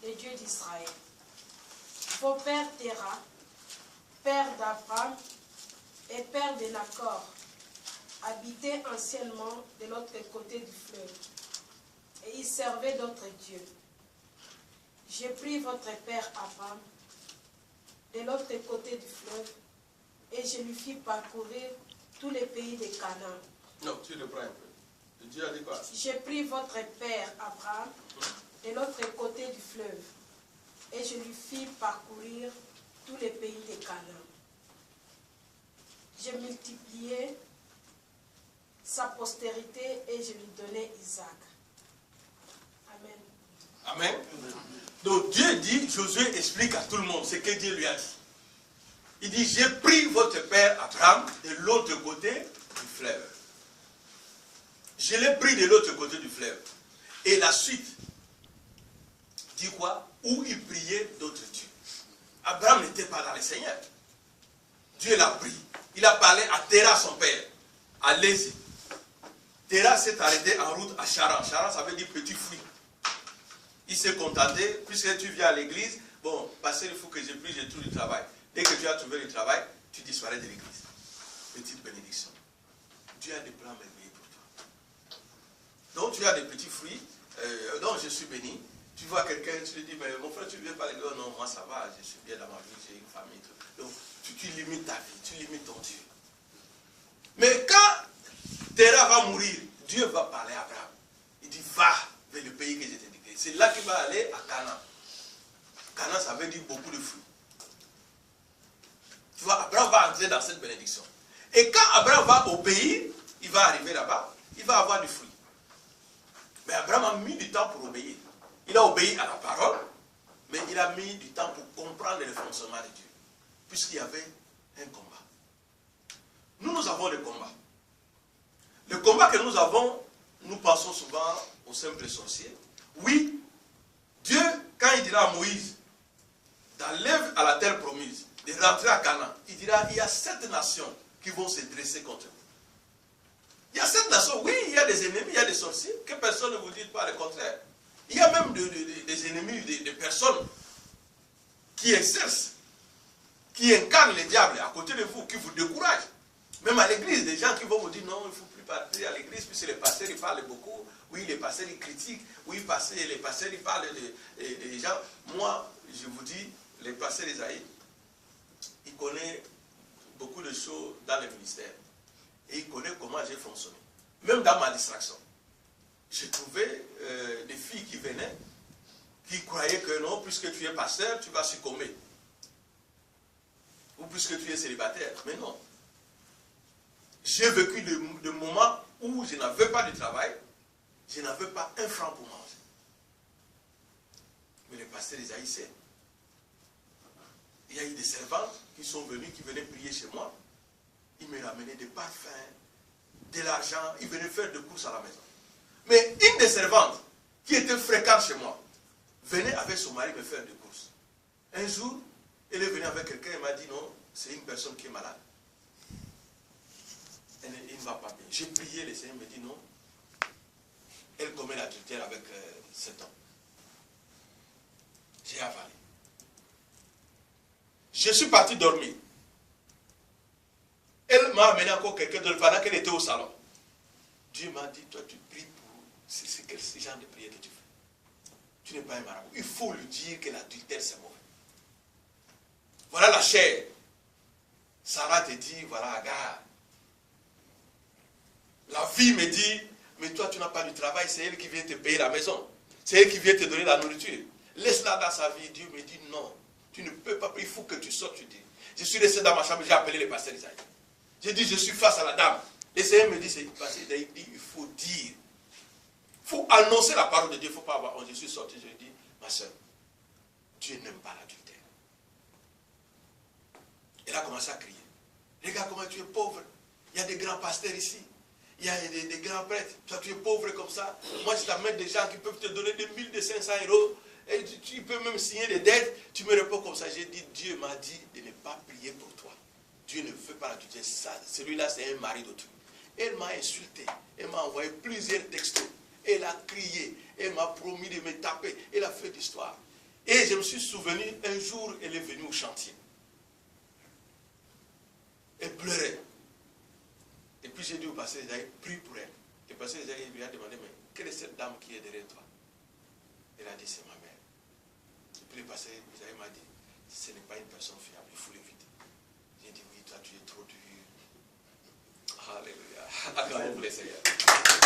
le Dieu d'Israël. Vos pères Téra, père d'Abraham et père de Nacor, habitaient anciennement de l'autre côté du fleuve, et ils servaient d'autres dieux. J'ai pris votre père Abraham de l'autre côté du fleuve, et je lui fis parcourir tous les pays de Canaan. Non, tu le prends un peu. Dieu a dit quoi? J'ai pris votre père Abraham de l'autre côté du fleuve, et je lui fis parcourir tous les pays de Canaan. J'ai multiplié sa postérité et je lui donnai Isaac. Amen. Amen. Donc Dieu dit, Josué explique à tout le monde ce que Dieu lui a dit. Il dit, j'ai pris votre père Abraham de l'autre côté du fleuve. Je l'ai pris de l'autre côté du fleuve. Et la suite dit quoi? Où il priait d'autres dieux. Abraham n'était pas dans le Seigneur. Dieu l'a pris. Il a parlé à Téra, son père. Allez-y. Téra s'est arrêté en route à Charan. Charan, ça veut dire petit fruit. Il s'est contenté, puisque tu viens à l'église, bon, passer il faut que j'ai pris, j'ai tout le travail. Dès que tu as trouvé le travail, tu disparais de l'église. Petite bénédiction. Dieu a des plans merveilleux pour toi. Donc tu as des petits fruits, donc je suis béni. Tu vois quelqu'un, tu lui dis, mais mon frère, tu ne viens pas à l'église? Non, moi ça va, je suis bien dans ma vie, j'ai une famille. Tout. Donc tu limites ta vie, tu limites ton Dieu. Mais quand Téra va mourir, Dieu va parler à Abraham. Il dit, va vers le pays que je t'ai dit. C'est là qu'il va aller à Canaan. Canaan, ça veut dire beaucoup de fruits. Tu vois, Abraham va entrer dans cette bénédiction. Et quand Abraham va au pays, il va arriver là-bas, il va avoir du fruit. Mais Abraham a mis du temps pour obéir. Il a obéi à la parole, mais il a mis du temps pour comprendre le fonctionnement de Dieu. Puisqu'il y avait un combat. Nous avons le combat. Le combat que nous avons, nous pensons souvent aux simples sorciers. Oui, Dieu, quand il dira à Moïse d'aller à la terre promise, de rentrer à Canaan, il dira, il y a 7 nations qui vont se dresser contre vous. Il y a 7 nations, oui, il y a des ennemis, il y a des sorciers, que personne ne vous dit pas le contraire. Il y a même des ennemis, des personnes qui exercent, qui incarnent le diable à côté de vous, qui vous découragent. Même à l'église, des gens qui vont vous dire, non, il ne faut plus partir à l'église, puisque les pasteurs, ils parlent beaucoup. Oui, les pasteurs, ils critiquent. Oui, les pasteurs, ils parlent des gens. Moi, je vous dis, les pasteurs d'Isaïe, ils connaissent beaucoup de choses dans le ministère. Et ils connaissent comment j'ai fonctionné. Même dans ma distraction. J'ai trouvé des filles qui venaient, qui croyaient que non, puisque tu es pasteur, tu vas succomber. Ou puisque tu es célibataire. Mais non. J'ai vécu des moments où je n'avais pas de travail, je n'avais pas un franc pour manger. Mais le pasteur Isaïe sait. Il y a eu des servantes qui sont venues, qui venaient prier chez moi. Ils me ramenaient des parfums, de l'argent, ils venaient faire des courses à la maison. Mais une des servantes, qui était fréquente chez moi, venait avec son mari me faire des courses. Un jour, elle est venue avec quelqu'un, elle m'a dit non, c'est une personne qui est malade. Il ne va pas bien. J'ai prié, le Seigneur me dit non. Elle commet l'adultère avec cet homme. J'ai avalé. Je suis parti dormir. Elle m'a amené encore quelqu'un d'autre pendant qu'elle était au salon. Dieu m'a dit, toi tu pries pour... C'est quel genre de prière que tu fais? Tu n'es pas un marabout. Il faut lui dire que l'adultère c'est mauvais. Voilà la chair. Sarah te dit, voilà, regarde. La vie me dit, mais toi tu n'as pas de travail, c'est elle qui vient te payer la maison. C'est elle qui vient te donner la nourriture. Laisse-la dans sa vie. Dieu me dit, non, tu ne peux pas, il faut que tu sortes, tu dis. Je suis resté dans ma chambre, j'ai appelé le pasteur Isaïe. J'ai dit, je suis face à la dame. Le Seigneur me dit, c'est pasteur Isaïe, il faut dire. Il faut annoncer la parole de Dieu, il ne faut pas avoir honte. Je suis sorti, je lui ai dit, ma soeur, Dieu n'aime pas l'adultère. Elle a commencé à crier. Regarde comment tu es pauvre. Il y a des grands pasteurs ici. Il y a des grands prêtres. Toi, tu es pauvre comme ça. Moi, je t'amène des gens qui peuvent te donner des 1000, des 500 euros. Et tu peux même signer des dettes. Tu me réponds comme ça. J'ai dit, Dieu m'a dit de ne pas prier pour toi. Dieu ne veut pas l'adultère. Celui-là, c'est un mari d'autrui. Elle m'a insulté. Elle m'a envoyé plusieurs textos. Elle a crié, elle m'a promis de me taper, elle a fait l'histoire. Et je me suis souvenu, un jour, elle est venue au chantier. Elle pleurait. Et puis j'ai dit au pasteur, j'ai prié pour elle. Le pasteur lui a demandé, mais quelle est cette dame qui est derrière toi? Elle a dit, c'est ma mère. Et puis le pasteur m'a dit, ce n'est pas une personne fiable, il faut l'éviter. J'ai dit, oui, toi tu es trop dur. Alléluia. Acclamons le Seigneur.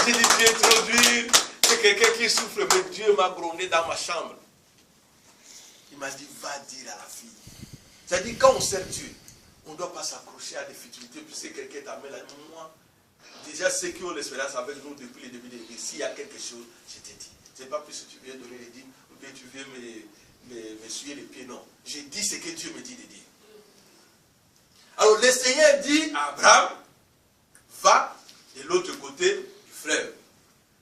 J'ai dit, tu es trop dur. C'est quelqu'un qui souffre, mais Dieu m'a grondé dans ma chambre. Il m'a dit, va dire à la fille. C'est-à-dire, quand on sert Dieu, on ne doit pas s'accrocher à des futilités, puisque quelqu'un t'amène à moi. Déjà, ceux qui ont l'espérance avec nous depuis le début de l'année, s'il y a quelque chose, je t'ai dit. Ce n'est pas plus que tu viens donner les dîmes, ou bien tu viens me suyer les pieds, non. J'ai dit ce que Dieu me dit de dire. Alors, le Seigneur dit à Abraham, va de l'autre côté du fleuve.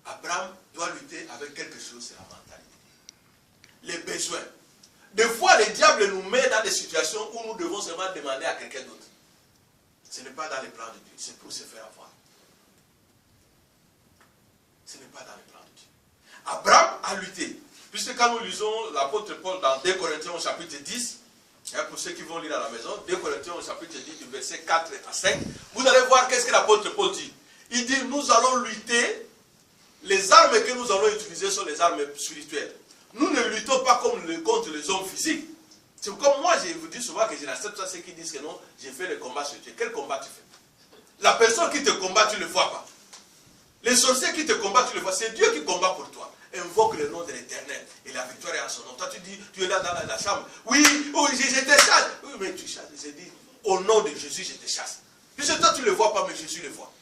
Abraham doit lutter avec quelque chose, c'est la mentalité. Les besoins. Des fois, le diable nous met dans des situations où nous devons seulement demander à quelqu'un d'autre. Ce n'est pas dans les plans de Dieu, c'est pour se faire avoir. Ce n'est pas dans les plans de Dieu. Abraham a lutté. Puisque quand nous lisons l'apôtre Paul dans 2 Corinthiens au chapitre 10, pour ceux qui vont lire à la maison, 2 Corinthiens au chapitre 10, du verset 4 à 5, vous allez voir qu'est-ce que l'apôtre Paul dit. Il dit, nous allons lutter, les armes que nous allons utiliser sont les armes spirituelles. Nous ne luttons pas contre les hommes physiques. C'est comme moi, je vous dis souvent que je n'accepte pas ceux qui disent que non, j'ai fait le combat spirituel. Quel combat tu fais? La personne qui te combat, tu ne le vois pas. Les sorciers qui te combattent, tu le vois. C'est Dieu qui combat pour toi. Invoque le nom de l'Éternel et la victoire est en son nom. Toi, tu dis, tu es là dans la chambre. Oui, je te chasse. Oui, mais tu chasses. J'ai dit, au nom de Jésus, je te chasse. Puisque toi, tu ne le vois pas, mais Jésus le voit.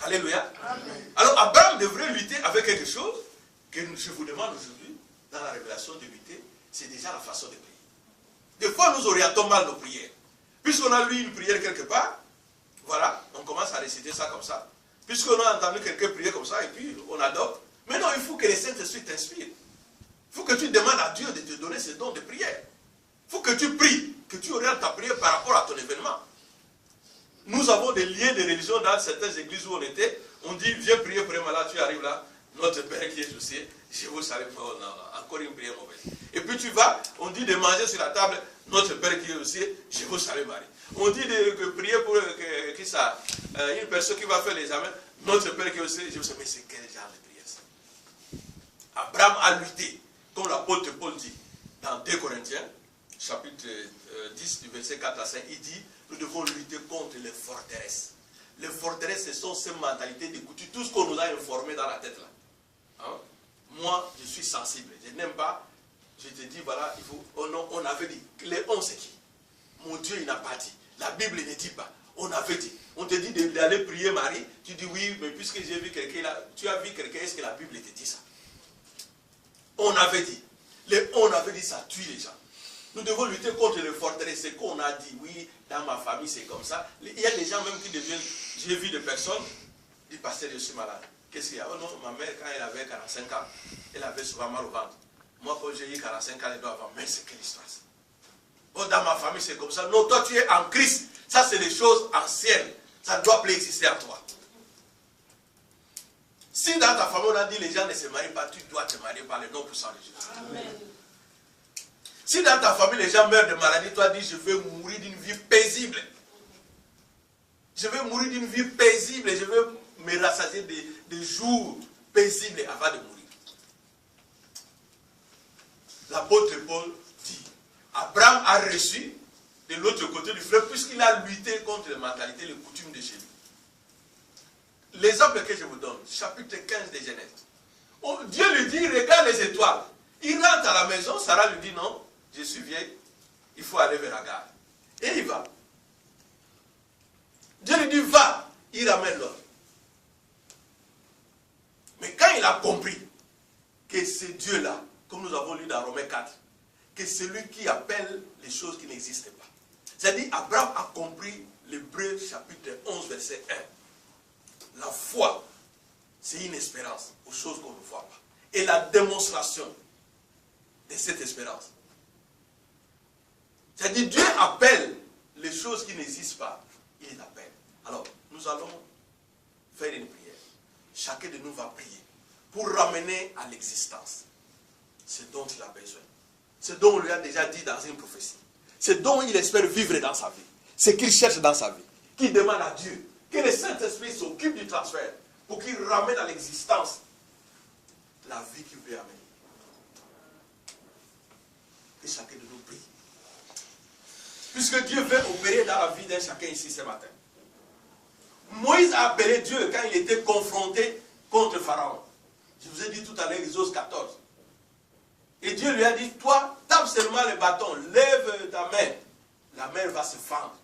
Alléluia. Amen. Alors, Abraham devrait lutter avec quelque chose que je vous demande aujourd'hui, dans la révélation de lutter, c'est déjà la façon de prier. Des fois, nous orientons mal nos prières. Puisqu'on a lu une prière quelque part, voilà, on commence à réciter ça comme ça. Puisqu'on a entendu quelqu'un prier comme ça, et puis on adopte. Mais non, il faut que le Saint-Esprit t'inspire. Il faut que tu demandes à Dieu de te donner ce don de prière. Il faut que tu pries, que tu orientes ta prière par rapport à ton événement. Nous avons des liens de religion dans certaines églises où on était. On dit, viens prier pour un malade, tu arrives là. Notre Père qui est au ciel, je vous salue. Oh, non, encore une prière mauvaise. Et puis tu vas, on dit de manger sur la table, notre Père qui est au ciel, je vous salue Marie. On dit de prier pour une personne qui va faire l'examen, notre Père qui est au ciel, je vous salue. Mais c'est quel genre de prière ça? Abraham a lutté, comme l'apôtre Paul dit, dans 2 Corinthiens, chapitre 10, du verset 4 à 5, il dit, nous devons lutter contre les forteresses. Les forteresses, ce sont ces mentalités d'écouter tout ce qu'on nous a informé dans la tête là. Hein? Moi, je suis sensible. Je n'aime pas. Je te dis, voilà, il faut. Oh non, on avait dit. Les 11, c'est qui? Mon Dieu, il n'a pas dit. La Bible ne dit pas. On avait dit. On te dit d'aller prier Marie. Tu dis oui, mais puisque j'ai vu quelqu'un là, tu as vu quelqu'un, est-ce que la Bible te dit ça? On avait dit. On avait dit ça tue les gens. Nous devons lutter contre les forteresses. C'est qu'on a dit, oui, dans ma famille, c'est comme ça. Il y a des gens même qui deviennent. J'ai vu des personnes, du pasteur, je suis malade. Qu'est-ce qu'il y a? Oh non, ma mère, quand elle avait 45 ans, elle avait souvent mal au ventre. Moi, quand j'ai eu 45 ans, elle doit avoir. Mais c'est quelle histoire ça? Oh, dans ma famille, c'est comme ça. Non, toi, tu es en Christ. Ça, c'est des choses anciennes. Ça ne doit plus exister en toi. Si dans ta famille, on a dit les gens ne se marient pas, tu dois te marier par le nom puissant de Jésus. Amen. Si dans ta famille, les gens meurent de maladie, toi dis, je vais mourir d'une vie paisible. Je vais mourir d'une vie paisible. Je vais me rassasier des jours paisibles avant de mourir. L'apôtre Paul dit, Abraham a reçu de l'autre côté du fleuve, puisqu'il a lutté contre les mentalités, les coutumes de chez lui. L'exemple que je vous donne, chapitre 15 de Genèse. Dieu lui dit, regarde les étoiles. Il rentre à la maison, Sarah lui dit, non, je suis vieille, il faut aller vers la gare. Et il va. Dieu lui dit, va, il ramène l'or. Mais quand il a compris que c'est Dieu-là, comme nous avons lu dans Romains 4, que c'est lui qui appelle les choses qui n'existent pas. C'est-à-dire, Abraham a compris l'Hébreu chapitre 11, verset 1. La foi, c'est une espérance aux choses qu'on ne voit pas. Et la démonstration de cette espérance. C'est-à-dire, Dieu appelle les choses qui n'existent pas. Il les appelle. Alors, nous allons faire une prière. Chacun de nous va prier. pour ramener à l'existence ce dont il a besoin. Ce dont on lui a déjà dit dans une prophétie. Ce dont il espère vivre dans sa vie. Ce qu'il cherche dans sa vie. Qu'il demande à Dieu. Que le Saint-Esprit s'occupe du transfert. Pour qu'il ramène à l'existence la vie qu'il veut amener. Que chacun de nous prie. Puisque Dieu veut opérer dans la vie d'un chacun ici ce matin. Moïse a appelé Dieu quand il était confronté contre Pharaon. Je vous ai dit tout à l'heure, Exode 14. Et Dieu lui a dit, toi, tape seulement le bâton, lève ta main. La main va se fendre.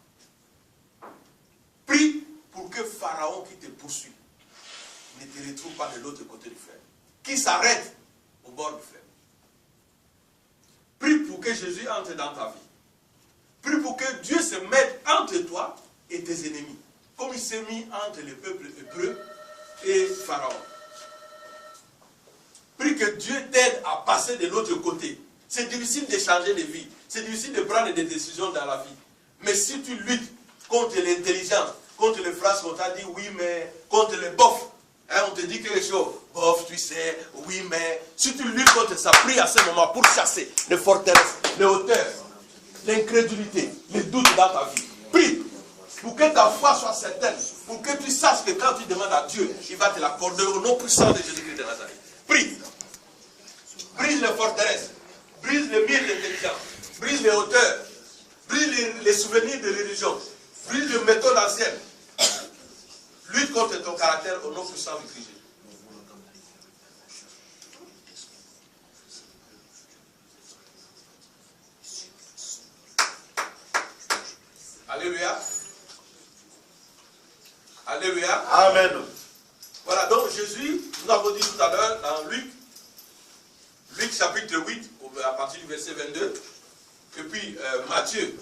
Prie pour que Pharaon qui te poursuit ne te retrouve pas de l'autre côté du fleuve. Qu'il s'arrête au bord du fleuve. Prie pour que Jésus entre dans ta vie. Prie pour que Dieu se mette entre toi et tes ennemis. Comme il s'est mis entre le peuple hébreu et Pharaon. Prie que Dieu t'aide à passer de l'autre côté. C'est difficile de changer de vie. C'est difficile de prendre des décisions dans la vie. Mais si tu luttes contre l'intelligence, contre les phrases qu'on t'a dit, oui, mais, contre les bofs, hein, on te dit quelque chose, bof, tu sais, oui, mais, si tu luttes contre ça, prie à ce moment pour chasser les forteresses, les hauteurs, l'incrédulité, les doutes dans ta vie. Prie pour que ta foi soit certaine, pour que tu saches que quand tu demandes à Dieu, il va te l'accorder au nom puissant de Jésus-Christ de Nazareth. Prie. Brise les forteresses, brise les murs d'intelligence, brise les hauteurs, brise les souvenirs de religion, brise les méthodes anciennes. Lutte contre ton caractère au nom puissant de Christ. Alléluia. Alléluia. Amen. Voilà, donc Jésus, nous avons dit tout à l'heure dans Luc chapitre 8, à partir du verset 22, et puis Matthieu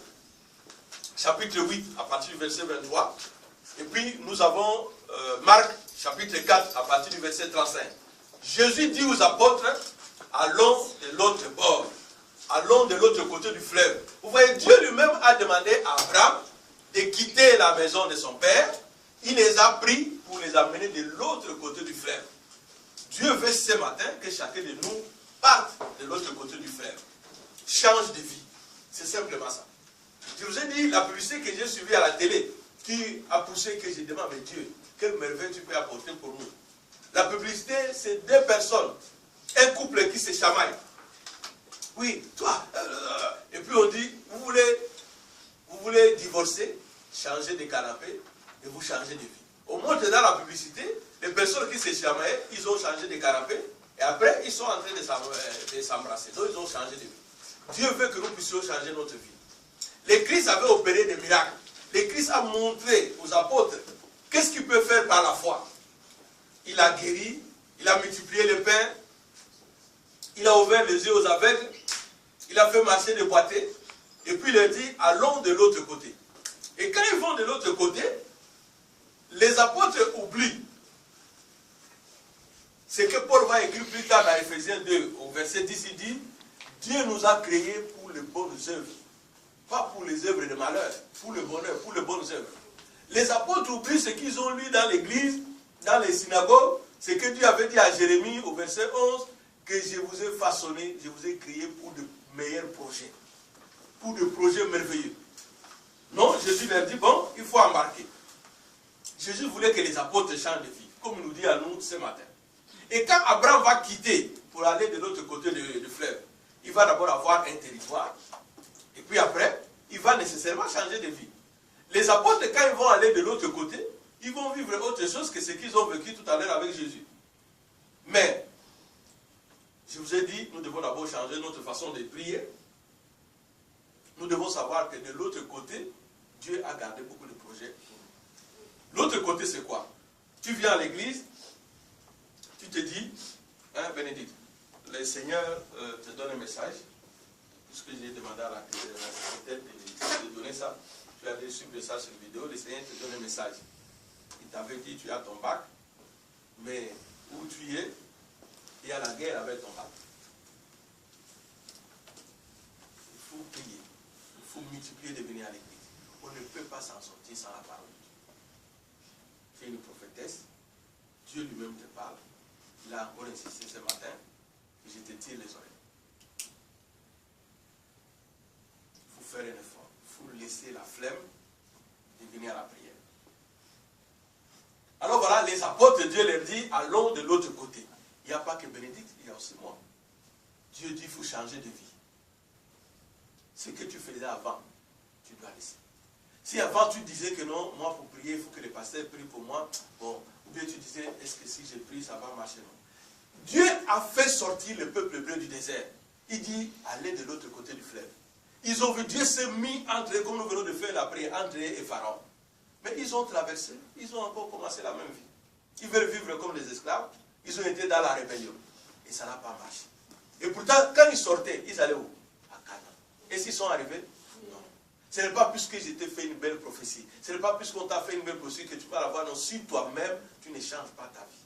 chapitre 8, à partir du verset 23, et puis nous avons Marc chapitre 4, à partir du verset 35. Jésus dit aux apôtres, allons de l'autre bord, allons de l'autre côté du fleuve. Vous voyez, Dieu lui-même a demandé à Abraham de quitter la maison de son père. Il les a pris pour les amener de l'autre côté du fleuve. Dieu veut ce matin que chacun de nous parte de l'autre côté du fleuve. Change de vie. C'est simplement ça. Je vous ai dit, la publicité que j'ai suivie à la télé, qui a poussé que je demande, mais Dieu, quelle merveille tu peux apporter pour nous. La publicité, c'est deux personnes. Un couple qui se chamaille. Oui, toi. Et puis on dit, vous voulez divorcer, changer de canapé, et vous changez de vie. Au montre dans la publicité, les personnes qui se chamaillaient, ils ont changé de canapé, et après, ils sont en train de s'embrasser. Donc, ils ont changé de vie. Dieu veut que nous puissions changer notre vie. Le Christ avait opéré des miracles. Le Christ a montré aux apôtres qu'est-ce qu'il peut faire par la foi. Il a guéri, il a multiplié le pain, il a ouvert les yeux aux aveugles, il a fait marcher les boiteux, et puis il a dit, allons de l'autre côté. Et quand ils vont de l'autre côté, les apôtres oublient ce que Paul va écrire plus tard dans Ephésiens 2, au verset 10, il dit, Dieu nous a créés pour les bonnes œuvres, pas pour les œuvres de malheur, pour le bonheur, pour les bonnes œuvres. Les apôtres oublient ce qu'ils ont lu dans l'église, dans les synagogues, ce que Dieu avait dit à Jérémie au verset 11, que je vous ai façonné, je vous ai créé pour de meilleurs projets, pour de projets merveilleux. Non, Jésus leur dit, bon, il faut embarquer. Jésus voulait que les apôtres changent de vie, comme il nous dit à nous ce matin. Et quand Abraham va quitter pour aller de l'autre côté du fleuve, il va d'abord avoir un territoire. Et puis après, il va nécessairement changer de vie. Les apôtres, quand ils vont aller de l'autre côté, ils vont vivre autre chose que ce qu'ils ont vécu tout à l'heure avec Jésus. Mais, je vous ai dit, nous devons d'abord changer notre façon de prier. Nous devons savoir que de l'autre côté, Dieu a gardé beaucoup de projets. L'autre côté, c'est quoi? Tu viens à l'église, tu te dis, hein, Bénédicte, le Seigneur te donne un message, puisque j'ai demandé à la secrétaire de donner ça. Tu as reçu le message sur la vidéo, le Seigneur te donne un message. Il t'avait dit, tu as ton bac, mais où tu es, il y a la guerre avec ton bac. Il faut prier, il faut multiplier de venir à l'église. On ne peut pas s'en sortir sans la parole. Tu es une prophétesse, Dieu lui-même te parle. il a encore insisté ce matin, je te tire les oreilles. Il faut faire un effort, il faut laisser la flemme de venir à la prière. Alors voilà, les apôtres de Dieu leur disent, allons de l'autre côté. Il n'y a pas que Bénédicte, il y a aussi moi. Dieu dit, il faut changer de vie. Ce que tu faisais avant, tu dois laisser. Si avant tu disais que non, moi pour prier, il faut que les pasteurs prient pour moi, bon, ou bien tu disais, est-ce que si je prie, ça va marcher, non. Dieu a fait sortir le peuple hébreu du désert. Il dit, allez de l'autre côté du fleuve. Ils ont vu Dieu s'est mis entre eux, comme nous venons de faire la prière, entre eux et Pharaon. Mais ils ont traversé, ils ont encore commencé la même vie. Ils veulent vivre comme des esclaves, ils ont été dans la rébellion. Et ça n'a pas marché. Et pourtant, quand ils sortaient, ils allaient où? À Canaan. Et s'ils sont arrivés? Non. Ce n'est pas puisque je t'ai fait une belle prophétie. Ce n'est pas puisqu'on t'a fait une belle prophétie que tu vas l'avoir. Non, si toi-même, tu ne changes pas ta vie.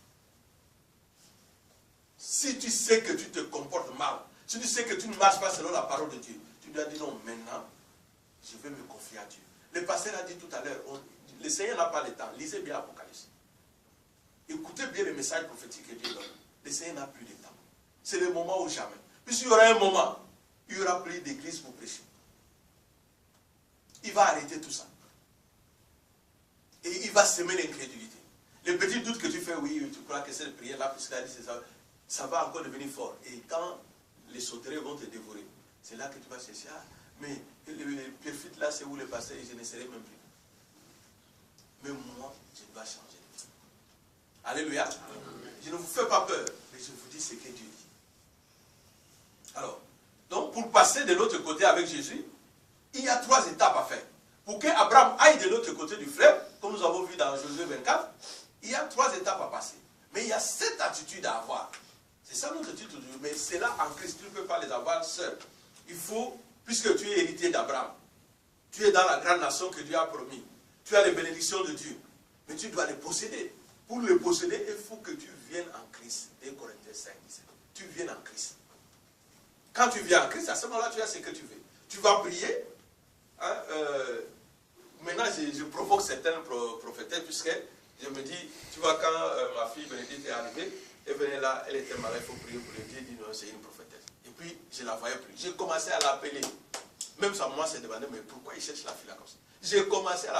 Si tu sais que tu te comportes mal, si tu sais que tu ne marches pas selon la parole de Dieu, tu dois dire non, maintenant, je vais me confier à Dieu. Le pasteur a dit tout à l'heure, le Seigneur n'a pas le temps. Lisez bien l'Apocalypse. Écoutez bien le message prophétique que Dieu donne. Le Seigneur n'a plus de temps. C'est le moment ou jamais. Puisqu'il y aura un moment, il n'y aura plus d'église pour prêcher. Il va arrêter tout ça. Et il va semer l'incrédulité. Les petits doutes que tu fais, oui, tu crois que cette prière-là, puisqu'il a dit ça, ça va encore devenir fort. Et quand les sauterelles vont te dévorer, c'est là que tu vas chercher. Ah, mais le perfide là, c'est où le pasteur, je ne serai même plus. Mais moi, je dois changer de vie. Alléluia. Amen. Je ne vous fais pas peur, mais je vous dis ce que Dieu dit. Alors, donc pour passer de l'autre côté avec Jésus, il y a 3 étapes à faire. Pour qu'Abraham aille de l'autre côté du fleuve, comme nous avons vu dans Josué 24, il y a 3 étapes à passer. Mais il y a 7 attitudes à avoir. C'est ça notre titre du jour. Mais c'est là en Christ, tu ne peux pas les avoir seul. Il faut, puisque tu es héritier d'Abraham, tu es dans la grande nation que Dieu a promis. Tu as les bénédictions de Dieu. Mais tu dois les posséder. Pour les posséder, il faut que tu viennes en Christ. 1 Corinthiens 5, 17. Tu viennes en Christ. Quand tu viens en Christ, à ce moment-là, tu as ce que tu veux. Tu vas prier. Hein, maintenant, je provoque certains prophétesses, puisque je me dis, tu vois, quand ma fille Bénédicte est arrivée, elle venait là, elle était malade, il faut prier pour le Dieu, dit non, c'est une prophétesse. Et puis, je ne la voyais plus. J'ai commencé à l'appeler. Même ça, moi, c'est demandé, mais pourquoi il cherche la fille là comme ça? J'ai commencé à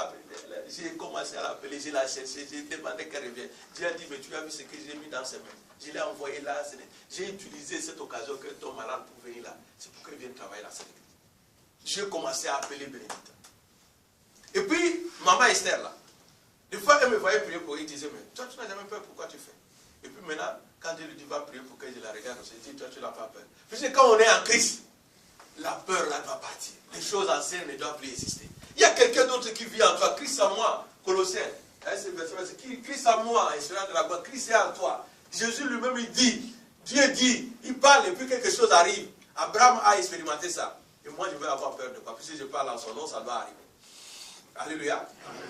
l'appeler, je l'ai cherché, j'ai demandé qu'elle revienne. Dieu a dit, mais tu as vu ce que j'ai mis dans ses mains. Je l'ai envoyé là, j'ai utilisé cette occasion que ton malade pour venir là. C'est pour qu'elle vienne travailler dans cette église. J'ai commencé à appeler Bénédicte. Et puis, maman Esther là, des fois elle me voyait prier pour elle, elle disait, mais toi tu n'as jamais peur, pourquoi tu fais? Et puis maintenant, quand Dieu lui dit, va prier pour qu'elle, je la regarde, je dis, toi tu n'as pas peur. Puisque quand on est en Christ, la peur là doit partir. Les choses anciennes ne doivent plus exister. Il y a quelqu'un d'autre qui vit en toi. Christ en moi, Colossiens. Christ en moi, espérance de la gloire. Christ est en toi. Jésus lui-même, il dit, Dieu dit, il parle et puis quelque chose arrive. Abraham a expérimenté ça. Et moi, je vais avoir peur de quoi? Puisque je parle en son nom, ça doit arriver. Alléluia.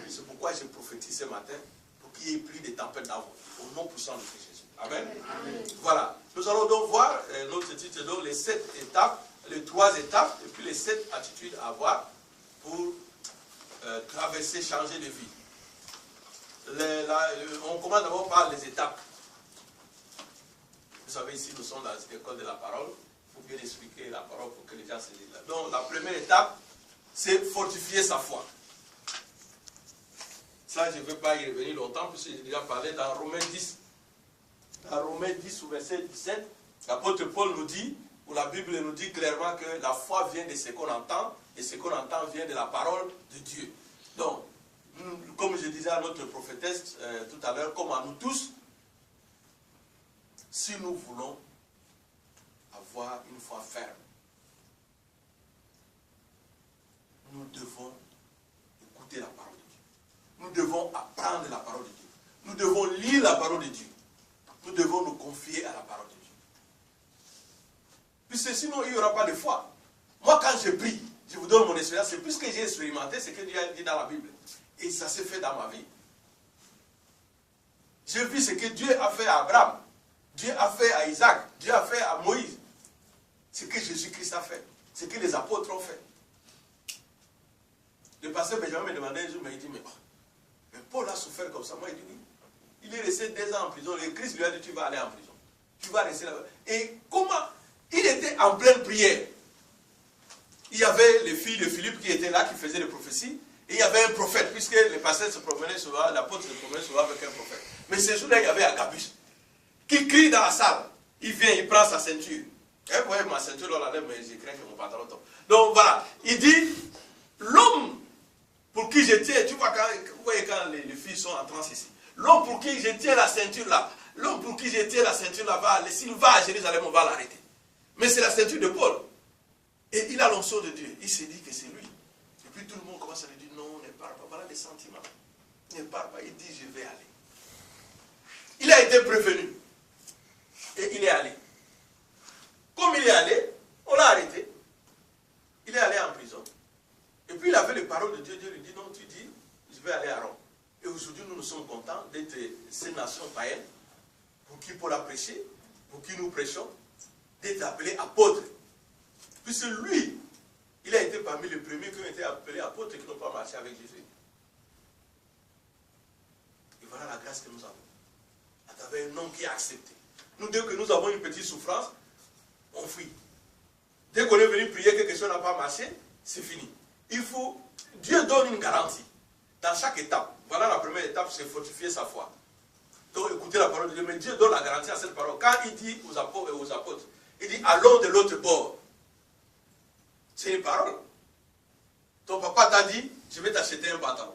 C'est pourquoi je prophétise ce matin, pour qu'il n'y ait plus de tempêtes dans vous. Au nom puissant de Christ Jésus. Amen. Amen. Voilà. Nous allons donc voir notre titre, donc les 7 étapes, les 3 étapes, et puis les 7 attitudes à avoir pour traverser, changer de vie. On commence d'abord par les étapes. Vous savez, ici, nous sommes dans l'école de la parole. Il faut bien expliquer la parole pour que les gens se disent là. Donc, la première étape, c'est fortifier sa foi. Ça, je ne vais pas y revenir longtemps, puisque j'ai déjà parlé dans Romains 10. Dans Romains 10, au verset 17, l'apôtre Paul nous dit, ou la Bible nous dit clairement que la foi vient de ce qu'on entend, et ce qu'on entend vient de la parole de Dieu. Donc, comme je disais à notre prophétesse tout à l'heure, comme à nous tous, si nous voulons avoir une foi ferme, nous devons écouter la parole de Dieu. Nous devons apprendre la parole de Dieu. Nous devons lire la parole de Dieu. Nous devons nous confier à la parole de Dieu. Puisque sinon, il n'y aura pas de foi. Moi, quand je prie, je vous donne mon expérience, c'est plus que j'ai expérimenté ce que Dieu a dit dans la Bible. Et ça s'est fait dans ma vie. J'ai vu ce que Dieu a fait à Abraham. Dieu a fait à Isaac. Dieu a fait à Moïse. Ce que Jésus-Christ a fait. Ce que les apôtres ont fait. Le pasteur Benjamin me demandait un jour, mais il dit, mais Paul a souffert comme ça. Moi, il dit, oui. Il est resté 2 ans en prison. Le Christ lui a dit, tu vas aller en prison. Tu vas rester là-bas. Et comment? Il était en pleine prière. Il y avait les filles de Philippe qui étaient là, qui faisaient les prophéties. Et il y avait un prophète, puisque les pasteurs se promenaient souvent, l'apôtre se promenait souvent avec un prophète. Mais ce jour-là, il y avait Agabus qui crie dans la salle. Il vient, il prend sa ceinture. Vous voyez ma ceinture dans la lèvre, mais j'ai craint que mon pantalon tombe. Donc voilà, il dit, l'homme pour qui je tiens, tu vois, vous voyez quand les filles sont en transe ici, l'homme pour qui je tiens la ceinture là, l'homme pour qui je tiens la ceinture là, s'il va à Jérusalem, on va l'arrêter. Mais c'est la ceinture de Paul. Et il a l'onction de Dieu. Il s'est dit que c'est lui. Et puis tout le monde commence à lui dire, non, ne parle pas. Voilà les sentiments. Ne parle pas. Il dit, je vais aller. Il a été prévenu. Et il est allé. Comme il est allé, on l'a arrêté. Il est allé en prison. Et puis il avait les paroles de Dieu. Dieu lui dit, non, tu dis, je vais aller à Rome. Et aujourd'hui, nous sommes contents d'être ces nations païennes pour qui Paul a prêché, pour qui nous prêchons, d'être appelés apôtres. Puisque lui, il a été parmi les premiers qui ont été appelés apôtres et qui n'ont pas marché avec Jésus. Et voilà la grâce que nous avons. À travers un homme qui a accepté. Nous, dès que nous avons une petite souffrance, on fuit. Dès qu'on est venu prier, quelque chose n'a pas marché, c'est fini. Il faut, Dieu donne une garantie dans chaque étape. Voilà la première étape, c'est fortifier sa foi. Donc écoutez la parole de Dieu, mais Dieu donne la garantie à cette parole. Quand il dit aux apôtres, il dit allons de l'autre bord. C'est une parole. Ton papa t'a dit, je vais t'acheter un pantalon.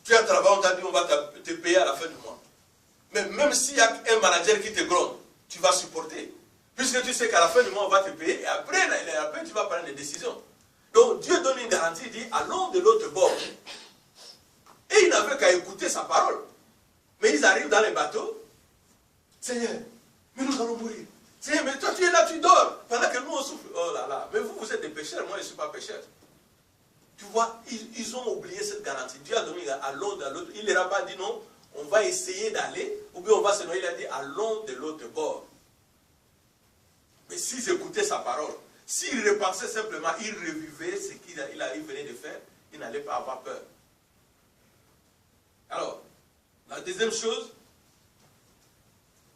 Tu as un travail, on t'a dit, on va te payer à la fin du mois. Mais même s'il y a un manager qui te gronde, tu vas supporter. Puisque tu sais qu'à la fin du mois, on va te payer, et après tu vas prendre des décisions. Donc Dieu donne une garantie, il dit, allons de l'autre bord. Et ils n'avaient qu'à écouter sa parole. Mais ils arrivent dans les bateaux. Seigneur, mais nous allons mourir. Seigneur, mais toi tu es là, tu dors. Pendant que nous on souffre. Oh là là, mais vous êtes des pécheurs, moi je ne suis pas pécheur. Tu vois, ils ont oublié cette garantie. Dieu a donné allons de l'autre. Il ne leur a pas dit non, on va essayer d'aller, ou bien on va se noyer. Il a dit allons de l'autre bord. Mais s'ils écoutaient sa parole, s'ils repensaient simplement, ils revivaient ce qu'il venait de faire, ils n'allaient pas avoir peur. Alors, la deuxième chose,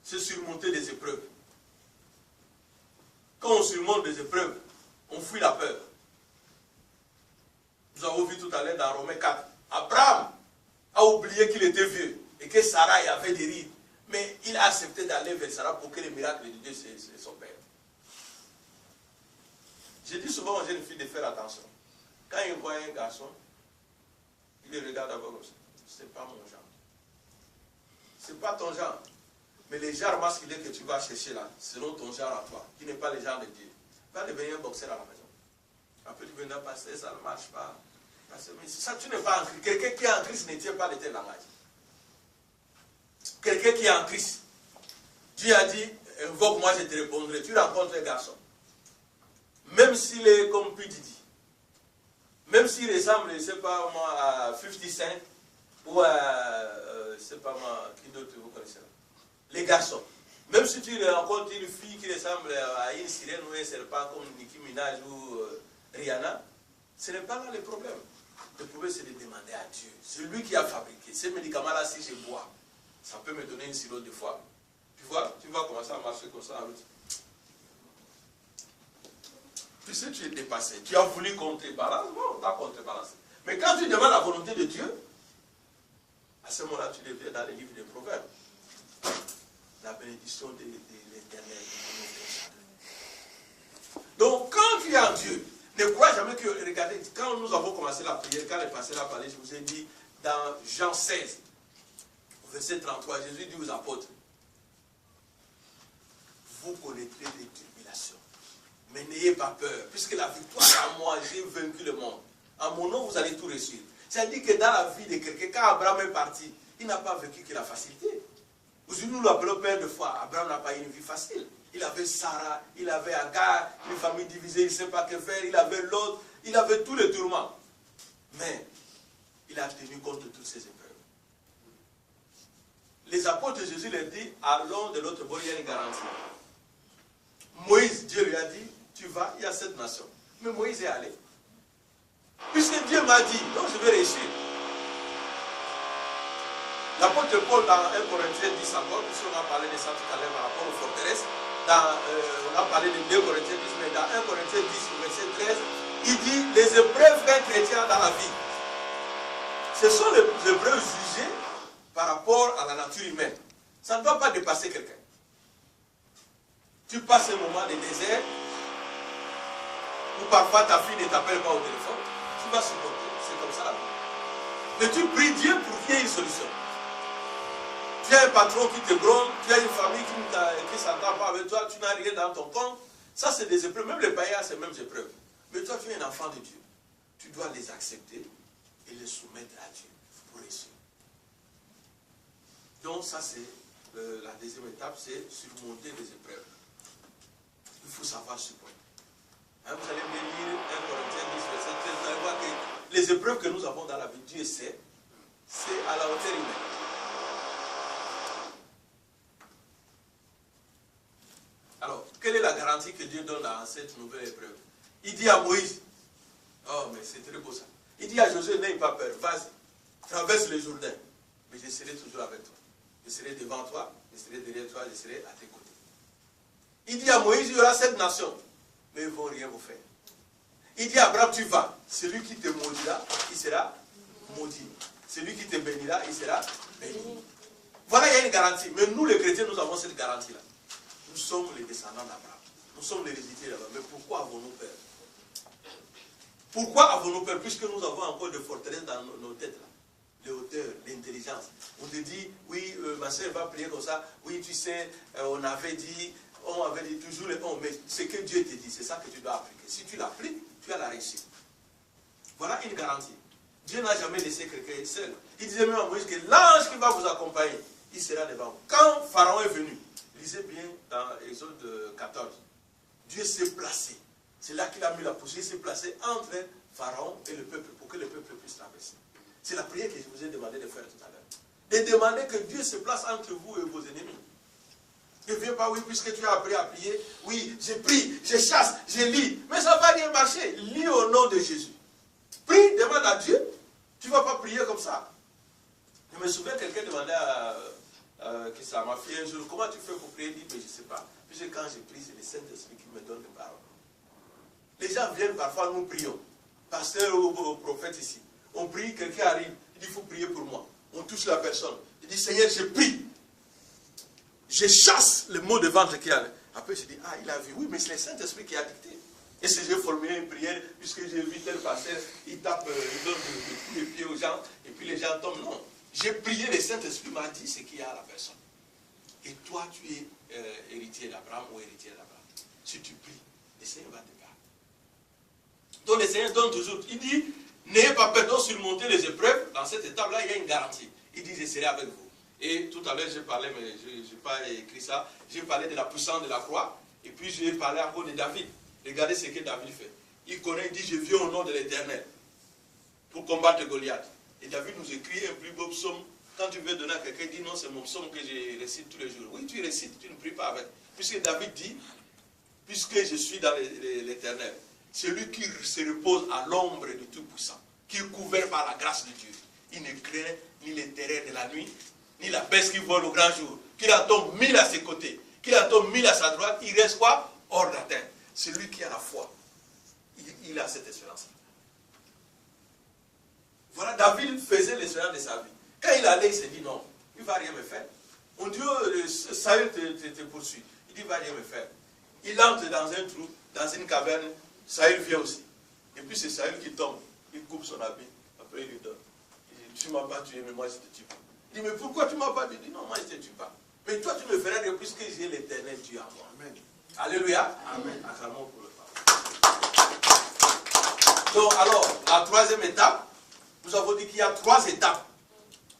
c'est surmonter les épreuves. Quand on surmonte des épreuves, on fuit la peur. Nous avons vu tout à l'heure dans Romains 4, Abraham a oublié qu'il était vieux et que Sarah avait des rides. Mais il a accepté d'aller vers Sarah pour que les miracles de Dieu s'opèrent. Je dis souvent aux jeunes filles de faire attention. Quand ils voient un garçon, ils le regardent d'abord comme ça. C'est pas mon genre. C'est pas ton genre. Mais les genres masculins que tu vas chercher là, selon ton genre à toi, qui n'est pas le genre de Dieu, va devenir boxeur à la maison. Après tu viendras passer, ça ne marche pas. Parce que ça, tu n'es pas en Christ. Quelqu'un qui est en Christ ne tient pas de tel langage. Quelqu'un qui est en Christ, Dieu a dit, invoque-moi, je te répondrai. Tu rencontres un garçon. Même s'il est comme P. Diddy, même s'il ressemble, je ne sais pas moi, à 50 Cent, ou à, je ne sais pas moi, qui d'autre vous connaissez là. Les garçons. Même si tu rencontres une fille qui ressemble à une sirène ou un serpent comme Nicki Minaj ou Rihanna, ce n'est pas là le problème. Le problème, c'est de demander à Dieu. C'est lui qui a fabriqué. Ces médicaments-là, si je bois, ça peut me donner une cirrhose de foie. Tu vas commencer à marcher comme ça en route. Puisque tu es dépassé, tu as voulu contrebalancer, bon, tu as contrebalancé. Mais quand tu demandes la volonté de Dieu, à ce moment-là, tu deviens dans les livres des Proverbes. La bénédiction de l'Éternel. Donc, quand tu es en Dieu, ne crois jamais que, regardez, quand nous avons commencé la prière, quand les pasteurs a parlé, je vous ai dit, dans Jean 16, verset 33, Jésus dit aux apôtres, vous connaîtrez les tribulations, mais n'ayez pas peur, puisque la victoire à moi, j'ai vaincu le monde. En mon nom, vous allez tout réussir. C'est-à-dire que dans la vie de quelqu'un, quand Abraham est parti, il n'a pas vécu que la facilité. Aujourd'hui, nous l'appelons père de foi. Abraham n'a pas eu une vie facile. Il avait Sarah, il avait Agar, une famille divisée, il ne sait pas que faire, il avait l'autre, il avait tous les tourments. Mais il a tenu compte de toutes ces épreuves. Les apôtres de Jésus leur dit, allons de l'autre bord, il y a une garantie. Moïse, Dieu lui a dit, tu vas, il y a cette nation. Mais Moïse est allé. Puisque Dieu m'a dit, donc je vais réussir. L'apôtre Paul, dans 1 Corinthiens 10 encore, puisqu'on a parlé de ça tout à l'heure par rapport aux forteresses, on a parlé de 2 Corinthiens 10, mais dans 1 Corinthiens 10, verset 13, il dit les épreuves qu'un chrétien a dans la vie, ce sont les épreuves jugées par rapport à la nature humaine. Ça ne doit pas dépasser quelqu'un. Tu passes un moment de désert, où parfois ta fille ne t'appelle pas au téléphone, tu vas supporter. C'est comme ça la vie. Mais tu pries Dieu pour qu'il y ait une solution. Tu as un patron qui te gronde, tu as une famille qui ne s'entend pas avec toi, tu n'as rien dans ton compte. Ça, c'est des épreuves. Même les païens, c'est les mêmes épreuves. Mais toi, tu es un enfant de Dieu. Tu dois les accepter et les soumettre à Dieu pour réussir. Donc, ça, c'est la deuxième étape, c'est surmonter les épreuves. Il faut savoir supporter. Hein, vous allez me lire 1 Corinthiens 10, verset 13, vous allez voir que les épreuves que nous avons dans la vie, Dieu sait, c'est à la hauteur humaine. Alors, quelle est la garantie que Dieu donne dans cette nouvelle épreuve? Il dit à Moïse, oh mais c'est très beau ça. Il dit à Josué, n'aie pas peur, vas-y, traverse le Jourdain, mais je serai toujours avec toi. Je serai devant toi, je serai derrière toi, je serai à tes côtés. Il dit à Moïse, il y aura 7 nations, mais ils ne vont rien vous faire. Il dit à Abraham, tu vas, celui qui te maudira, il sera maudit. Celui qui te bénira, il sera béni. Voilà, il y a une garantie. Mais nous, les chrétiens, nous avons cette garantie-là. Nous sommes les descendants d'Abraham. Nous sommes les héritiers d'Abraham. Mais pourquoi avons-nous peur? Pourquoi avons-nous peur? Puisque nous avons encore des forteresses dans nos têtes, là. Les hauteurs, l'intelligence. On te dit, oui, ma soeur va prier comme ça. Oui, tu sais, on avait dit toujours les on. Mais ce que Dieu te dit, c'est ça que tu dois appliquer. Si tu l'appliques, tu as la réussite. Voilà une garantie. Dieu n'a jamais laissé quelqu'un seul. Il disait même à Moïse que l'ange qui va vous accompagner, il sera devant vous. Quand Pharaon est venu, lisez bien dans Exode 14, Dieu s'est placé. C'est là qu'il a mis la poussière, il s'est placé entre Pharaon et le peuple pour que le peuple puisse traverser. C'est la prière que je vous ai demandé de faire tout à l'heure. De demander que Dieu se place entre vous et vos ennemis. Ne viens pas, oui, puisque tu as appris à prier, oui, je prie, je chasse, je lis. Mais ça ne va rien marcher. Lis au nom de Jésus. Prie, demande à Dieu. Tu ne vas pas prier comme ça. Je me souviens, quelqu'un demandait à ma fille un jour, comment tu fais pour prier? Il dit, mais je ne sais pas. Puisque quand je prie, c'est le Saint-Esprit qui me donne des paroles. Les gens viennent parfois, nous prions. Pasteur ou prophète ici. On prie, quelqu'un arrive, il dit, il faut prier pour moi. On touche la personne. Il dit, Seigneur, je prie. Je chasse le mot de ventre qui a. Après, je dis, ah, il a vu. Oui, mais c'est le Saint-Esprit qui a dicté. Et si j'ai formulé une prière, puisque j'ai vu tel pasteur, il tape, il donne des coups de pied aux gens, et puis les gens tombent. Non. J'ai prié, le Saint-Esprit m'a dit ce qu'il y a à la personne. Et toi, tu es héritier d'Abraham ou héritier d'Abraham. Si tu pries, le Seigneur va te parler. Donc le Seigneur donne toujours. Il dit, n'ayez pas peur de surmonter les épreuves. Dans cette étape-là, il y a une garantie. Il dit, je serai avec vous. Et tout à l'heure, j'ai parlé, mais je n'ai pas écrit ça. J'ai parlé de la puissance de la croix. Et puis, j'ai parlé encore de David. Regardez ce que David fait. Il connaît, il dit, je viens au nom de l'Éternel pour combattre Goliath. Et David nous écrit un plus beau psaume. Quand tu veux donner à quelqu'un, il dit, non, c'est mon psaume que je récite tous les jours. Oui, tu récites, tu ne pries pas avec. Puisque David dit, puisque je suis dans l'Éternel, celui qui se repose à l'ombre du Tout-Puissant, qui est couvert par la grâce de Dieu. Il ne craint ni les terreurs de la nuit, ni la peste qui vole au grand jour. Qu'il en tombe 1000 à ses côtés, qu'il en tombe 1000 à sa droite, il reste quoi? Hors d'atteinte. Celui qui a la foi, il a cette espérance. Voilà, David faisait l'espérance de sa vie. Quand il allait, il s'est dit non, il ne va rien me faire. Mon Dieu, Saül te poursuit. Il dit, il ne va rien me faire. Il entre dans un trou, dans une caverne, Saül vient aussi. Et puis c'est Saül qui tombe, il coupe son habit, après il lui donne. Il dit, tu ne m'as pas tué, mais moi je ne te tue pas. Il dit, mais pourquoi tu ne m'as pas tué? Il dit, non, moi je ne te tue pas. Mais toi tu me ferais rien puisque j'ai l'Éternel Dieu à moi. Amen. Alléluia. Amen. Acclamons pour le Père. Donc alors, la troisième étape, nous avons dit qu'il y a 3 étapes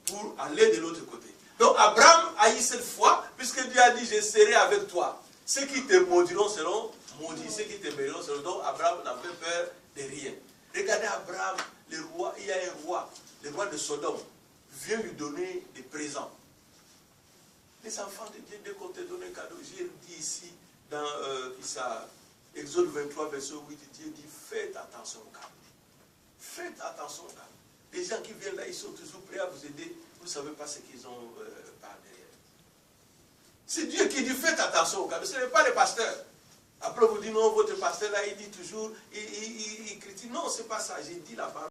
pour aller de l'autre côté. Donc Abraham a eu cette foi, puisque Dieu a dit, je serai avec toi. Ceux qui te maudiront seront maudits, ceux qui te béniront seront. Donc Abraham n'a fait peur de rien. Regardez Abraham, le roi, il y a un roi, le roi de Sodome, vient lui donner des présents. Les enfants de Dieu, dès qu'on te donne un cadeau, j'ai dit ici, dans Exode 23, verset 8, Dieu dit, faites attention au cadeau. Faites attention au cadeau. Les gens qui viennent là, ils sont toujours prêts à vous aider. Vous ne savez pas ce qu'ils ont par derrière. C'est Dieu qui dit, faites attention au cadeau. Ce n'est pas les pasteurs. Après, vous dites, non, votre pasteur là, il dit toujours, il critique. Non, ce n'est pas ça. J'ai dit la parole.